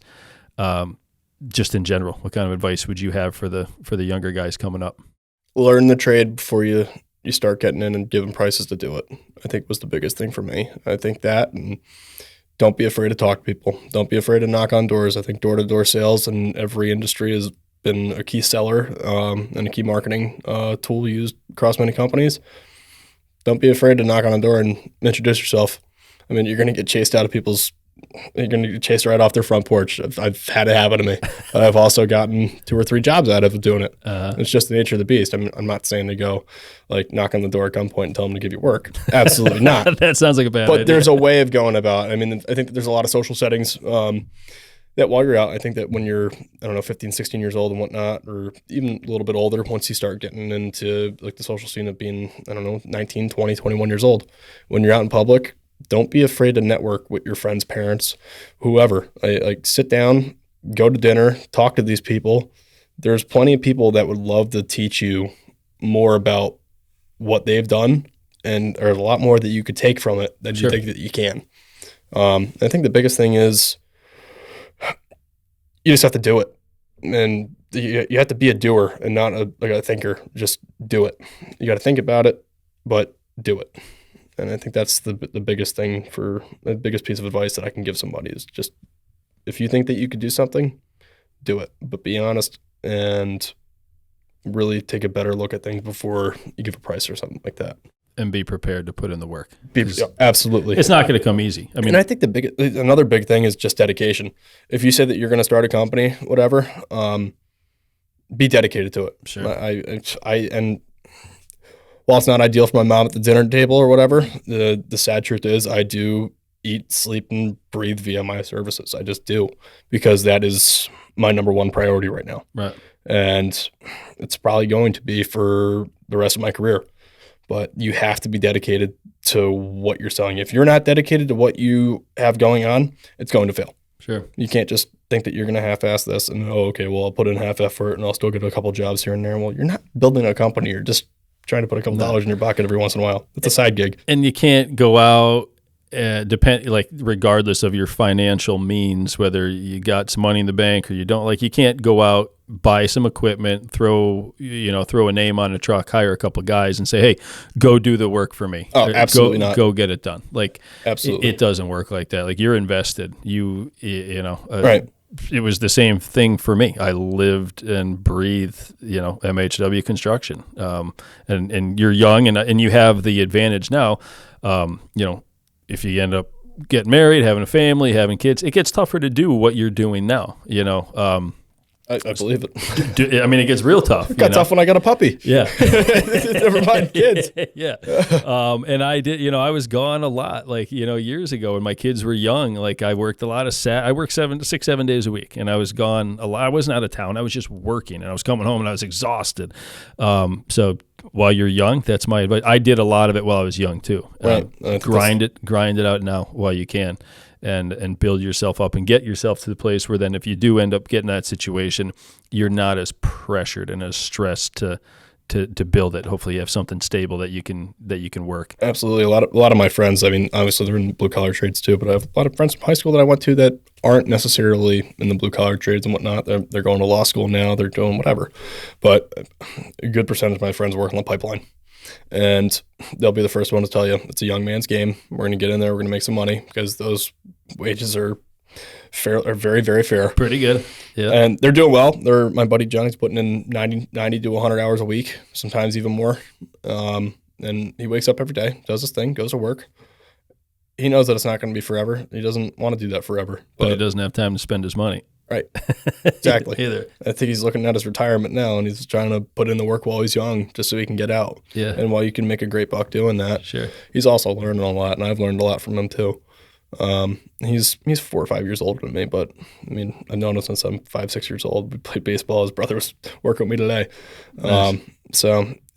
just in general? What kind of advice would you have for the younger guys coming up? Learn the trade before you start getting in and giving prices to do it, I think was the biggest thing for me. I think that, and don't be afraid to talk to people. Don't be afraid to knock on doors. I think door-to-door sales in every industry has been a key seller and a key marketing tool used across many companies. Don't be afraid to knock on a door and introduce yourself. I mean, you're going to get chased out of you're going to get chased right off their front porch. I've had it happen to me. I've also gotten 2 or 3 jobs out of doing it. It's just the nature of the beast. I'm not saying to go like knock on the door at gunpoint and tell them to give you work. Absolutely not. That sounds like a bad idea. But there's a way of going about it. I mean, I think that there's a lot of social settings that while you're out, I think that when you're, 15, 16 years old and whatnot, or even a little bit older, once you start getting into like the social scene of being, 19, 20, 21 years old, when you're out in public, don't be afraid to network with your friends, parents, whoever. Like sit down, go to dinner, talk to these people. There's plenty of people that would love to teach you more about what they've done, and there's a lot more that you could take from it than you think that you can. I think the biggest thing is you just have to do it, and you have to be a doer and not a thinker. Just do it. You got to think about it, but do it. And I think that's the biggest thing, for the biggest piece of advice that I can give somebody is just, if you think that you could do something, do it. But be honest and really take a better look at things before you give a price or something like that. And be prepared to put in the work. Absolutely. It's not going to come easy. I mean, and I think another big thing is just dedication. If you say that you're going to start a company, whatever, be dedicated to it. Sure. And while it's not ideal for my mom at the dinner table or whatever, the sad truth is I do eat, sleep, and breathe VMI Services. I just do, because that is my number one priority right now. Right. And it's probably going to be for the rest of my career. But you have to be dedicated to what you're selling. If you're not dedicated to what you have going on, it's going to fail. Sure. You can't just think that you're going to half-ass this and, okay, well, I'll put in half effort and I'll still get a couple jobs here and there. Well, you're not building a company. You're just trying to put a couple dollars in your pocket every once in a while. It's a side gig. And you can't go out regardless of your financial means, whether you got some money in the bank or you don't, like, you can't go out, buy some equipment, throw a name on a truck, hire a couple of guys and say, hey, go do the work for me. Oh, absolutely not. Go get it done. Like, absolutely. It doesn't work like that. Like, you're invested. Right. It was the same thing for me. I lived and breathed, MHW construction. And you're young and you have the advantage now, if you end up getting married, having a family, having kids, it gets tougher to do what you're doing now, I believe it. It gets real tough. It got tough when I got a puppy. Yeah. Never mind kids. Yeah. And I did, I was gone a lot, years ago when my kids were young. Like, I worked a lot of I worked 7 days a week, and I was gone a lot. I wasn't out of town. I was just working, and I was coming home and I was exhausted. So while you're young, that's my advice. I did a lot of it while I was young too. Right. Grind it out now while you can. And build yourself up and get yourself to the place where then if you do end up getting that situation, you're not as pressured and as stressed to build it. Hopefully you have something stable that you can work. Absolutely. A lot of my friends, obviously they're in blue collar trades too, but I have a lot of friends from high school that I went to that aren't necessarily in the blue collar trades and whatnot. They're going to law school now, they're doing whatever. But a good percentage of my friends work on the pipeline. And they'll be the first one to tell you it's a young man's game. We're going to get in there. We're going to make some money because those wages are very, very fair. Pretty good. Yeah. And they're doing well. My buddy Johnny's putting in 90 to 100 hours a week, sometimes even more. And he wakes up every day, does his thing, goes to work. He knows that it's not going to be forever. He doesn't want to do that forever. But he doesn't have time to spend his money. Right. Exactly. Either. I think he's looking at his retirement now, and he's trying to put in the work while he's young just so he can get out. Yeah. And while you can make a great buck doing that, sure, he's also learning a lot, and I've learned a lot from him too. He's 4 or 5 years older than me, but I've known him since I'm 5, 6 years old. We played baseball. His brother was working with me today. Nice.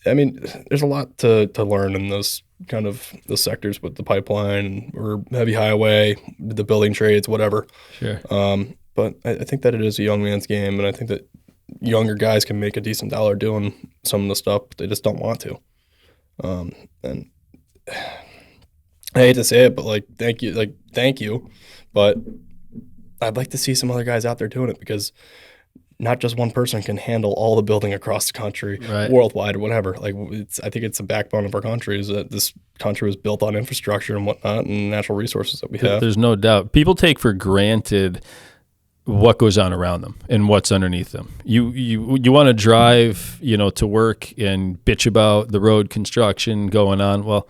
There's a lot to learn in those kind of the sectors with the pipeline or heavy highway, the building trades, whatever. Sure. But I think that it is a young man's game, and I think that younger guys can make a decent dollar doing some of the stuff, but they just don't want to. And I hate to say it, but thank you. But I'd like to see some other guys out there doing it because not just one person can handle all the building across the country, right, worldwide or whatever. I think it's the backbone of our country is that this country was built on infrastructure and whatnot and natural resources that we have. There's no doubt. People take for granted what goes on around them and what's underneath them. You want to drive, to work and bitch about the road construction going on. Well,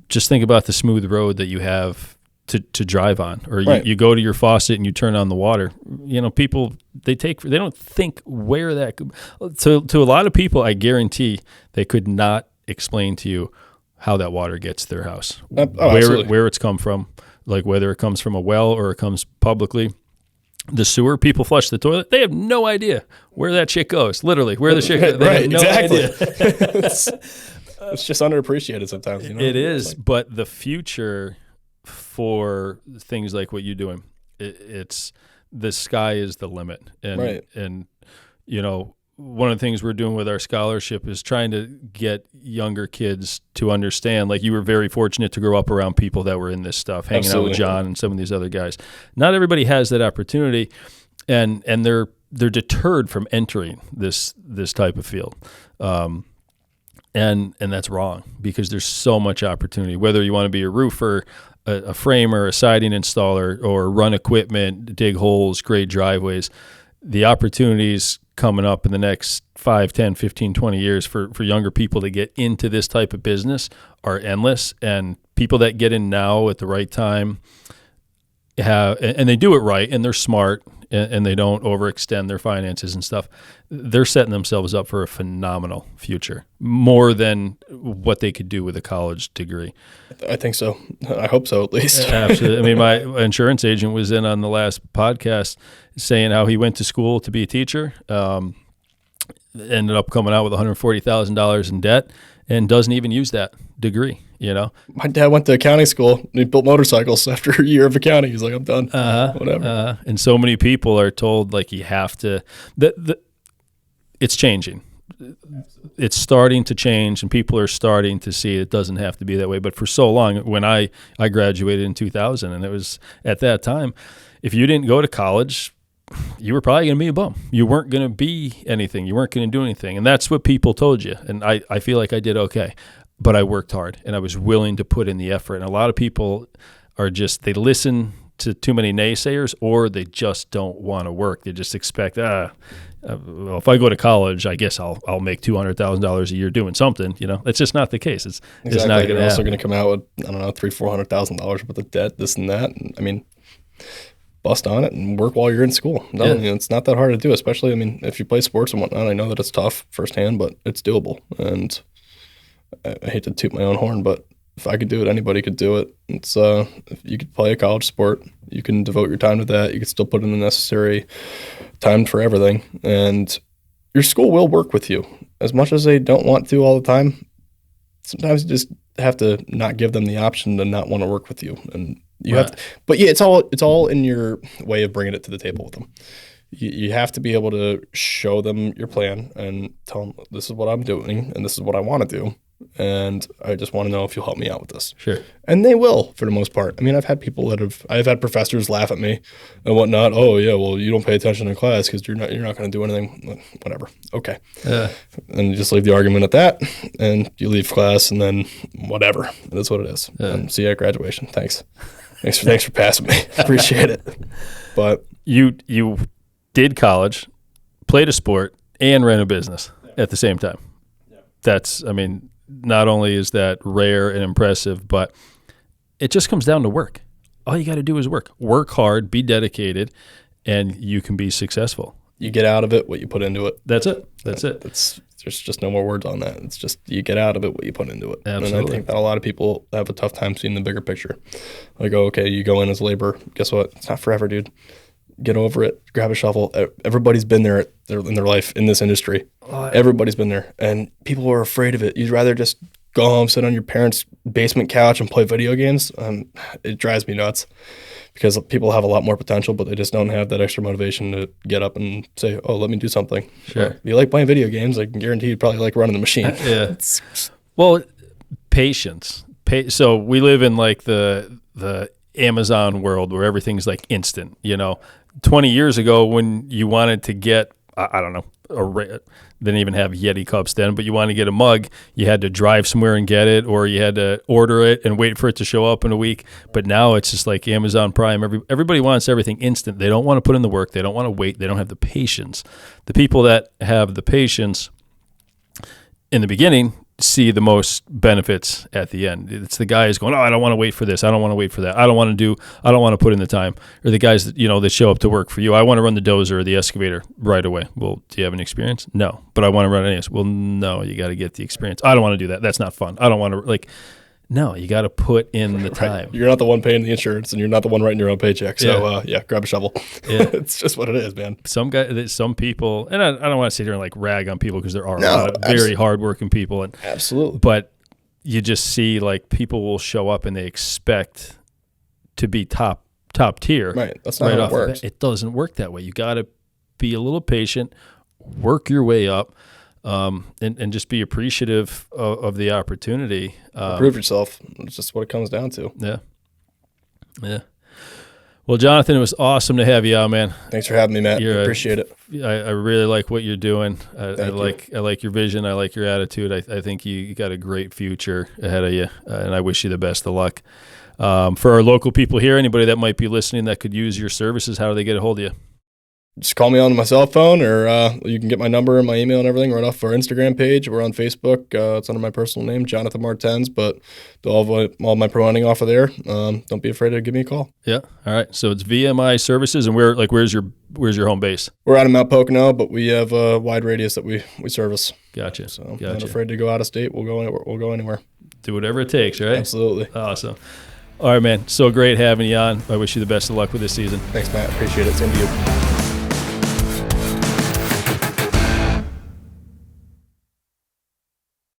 just think about the smooth road that you have to drive on, or right, you go to your faucet and you turn on the water. People they don't think where that to a lot of people. I guarantee they could not explain to you how that water gets to their house, where it's come from, like whether it comes from a well or it comes publicly. The sewer, people flush the toilet. They have no idea where that shit goes. Literally, where the shit goes. They right, have no exactly. idea. It's just underappreciated sometimes. It is, but the future for things like what you're doing, it's the sky is the limit. And, right. And, one of the things we're doing with our scholarship is trying to get younger kids to understand, like you were very fortunate to grow up around people that were in this stuff, hanging Absolutely. out with John and some of these other guys. Not everybody has that opportunity, and they're deterred from entering this type of field. And that's wrong because there's so much opportunity, whether you want to be a roofer, a framer, a siding installer, or run equipment, dig holes, grade driveways. The opportunities coming up in the next 5, 10, 15, 20 years for younger people to get into this type of business are endless. And people that get in now at the right time and they do it right, and they're smart, and they don't overextend their finances and stuff, they're setting themselves up for a phenomenal future, more than what they could do with a college degree. I think so. I hope so, at least. Absolutely. My insurance agent was in on the last podcast saying how he went to school to be a teacher, ended up coming out with $140,000 in debt, and doesn't even use that degree. you know? My dad went to accounting school and he built motorcycles after a year of accounting. He's like, I'm done. Whatever. And so many people are told like you have to, it's changing. It's starting to change, and people are starting to see it doesn't have to be that way. But for so long, when I graduated in 2000, and it was at that time, if you didn't go to college, you were probably going to be a bum. You weren't going to be anything. You weren't going to do anything. And that's what people told you. And I feel like I did okay. But I worked hard, and I was willing to put in the effort. And a lot of people are just, they listen to too many naysayers, or they just don't want to work. They just expect, well, if I go to college, I guess I'll make $200,000 a year doing something. You know, it's just not the case. It's exactly. It's not going to happen. You're also going to come out with, I don't know, $300,000-$400,000 worth of debt, this and that. And, I mean, bust on it and work while you're in school. No, you know, it's not that hard to do, especially, I mean, if you play sports and whatnot. I know that it's tough firsthand, but it's doable. And I hate to toot my own horn, but if I could do it, anybody could do it. It's if you could play a college sport, you can devote your time to that. You can still put in the necessary time for everything, and your school will work with you as much as they don't want to all the time. Sometimes you just have to not give them the option to not want to work with you, and you have to. But yeah, it's all in your way of bringing it to the table with them. You have to be able to show them your plan and tell them, this is what I'm doing and this is what I want to do. And I just want to know if you'll help me out with this. Sure. And they will, for the most part. I mean, I've had professors laugh at me and whatnot. Oh yeah, well, you don't pay attention in class because you're not going to do anything. Whatever. Okay. And you just leave the argument at that, and you leave class, and then whatever. That's what it is. And see you at graduation. Thanks for passing me. Appreciate it. But you did college, played a sport, and ran a business at the same time. That's, I mean, not only is that rare and impressive, but it just comes down to work. All you got to do is work hard, be dedicated, and you can be successful. You get out of it what you put into it. That's it. There's just no more words on that. It's just you get out of it what you put into it. Absolutely. And I think that a lot of people have a tough time seeing the bigger picture. Like, oh, okay, you go in as labor. Guess what? It's not forever, dude. Get over it. Grab a shovel. Everybody's been there in their life in this industry. Everybody's been there, and people are afraid of it. You'd rather just go home, sit on your parents' basement couch, and play video games. It drives me nuts because people have a lot more potential, but they just don't have that extra motivation to get up and say, "Oh, let me do something." Sure. If you like playing video games, I can guarantee you probably like running the machine. Yeah. Well, patience. So we live in like the Amazon world where everything's like instant, you know. 20 years ago when you wanted to get, I don't know, didn't even have Yeti cups then, but you wanted to get a mug, you had to drive somewhere and get it, or you had to order it and wait for it to show up in a week. But now it's just like Amazon Prime. Everybody wants everything instant. They don't want to put in the work. They don't want to wait. They don't have the patience. The people that have the patience in the beginning see the most benefits at the end. It's the guys going, oh, I don't want to wait for this. I don't want to wait for that. I don't want to put in the time. Or the guys that, you know, that show up to work for you. I want to run the dozer or the excavator right away. Well, do you have any experience? No. But I want to run it. Well, no, you got to get the experience. I don't want to do that. That's not fun. I don't want to, no, you got to put in the time. Right. You're not the one paying the insurance, and you're not the one writing your own paycheck. So, grab a shovel. Yeah. It's just what it is, man. Some people, and I don't want to sit here and rag on people because there are a lot of very hardworking people. And absolutely. But you just see people will show up and they expect to be top tier. Right. That's not how it works. It doesn't work that way. You got to be a little patient, work your way up. And just be appreciative of the opportunity. Prove yourself. It's just what it comes down to. Yeah. Well, Jonathan, it was awesome to have you on, man. Thanks for having me, Matt. I appreciate it. I really like what you're doing. I like your vision. I like your attitude. I think you got a great future ahead of you, and I wish you the best of luck. For our local people here, anybody that might be listening that could use your services, how do they get a hold of you? Just call me on my cell phone, or you can get my number and my email and everything right off our Instagram page. We're on Facebook. It's under my personal name, Jonathan Martens, but all my promoting off of there. Don't be afraid to give me a call. Yeah. All right. So it's VMI Services, and where's your home base? We're out of Mount Pocono, but we have a wide radius that we service. Gotcha. So not afraid to go out of state. We'll go anywhere. Do whatever it takes, right? Absolutely. Awesome. All right, man. So great having you on. I wish you the best of luck with this season. Thanks, Matt. Appreciate it. Same to you.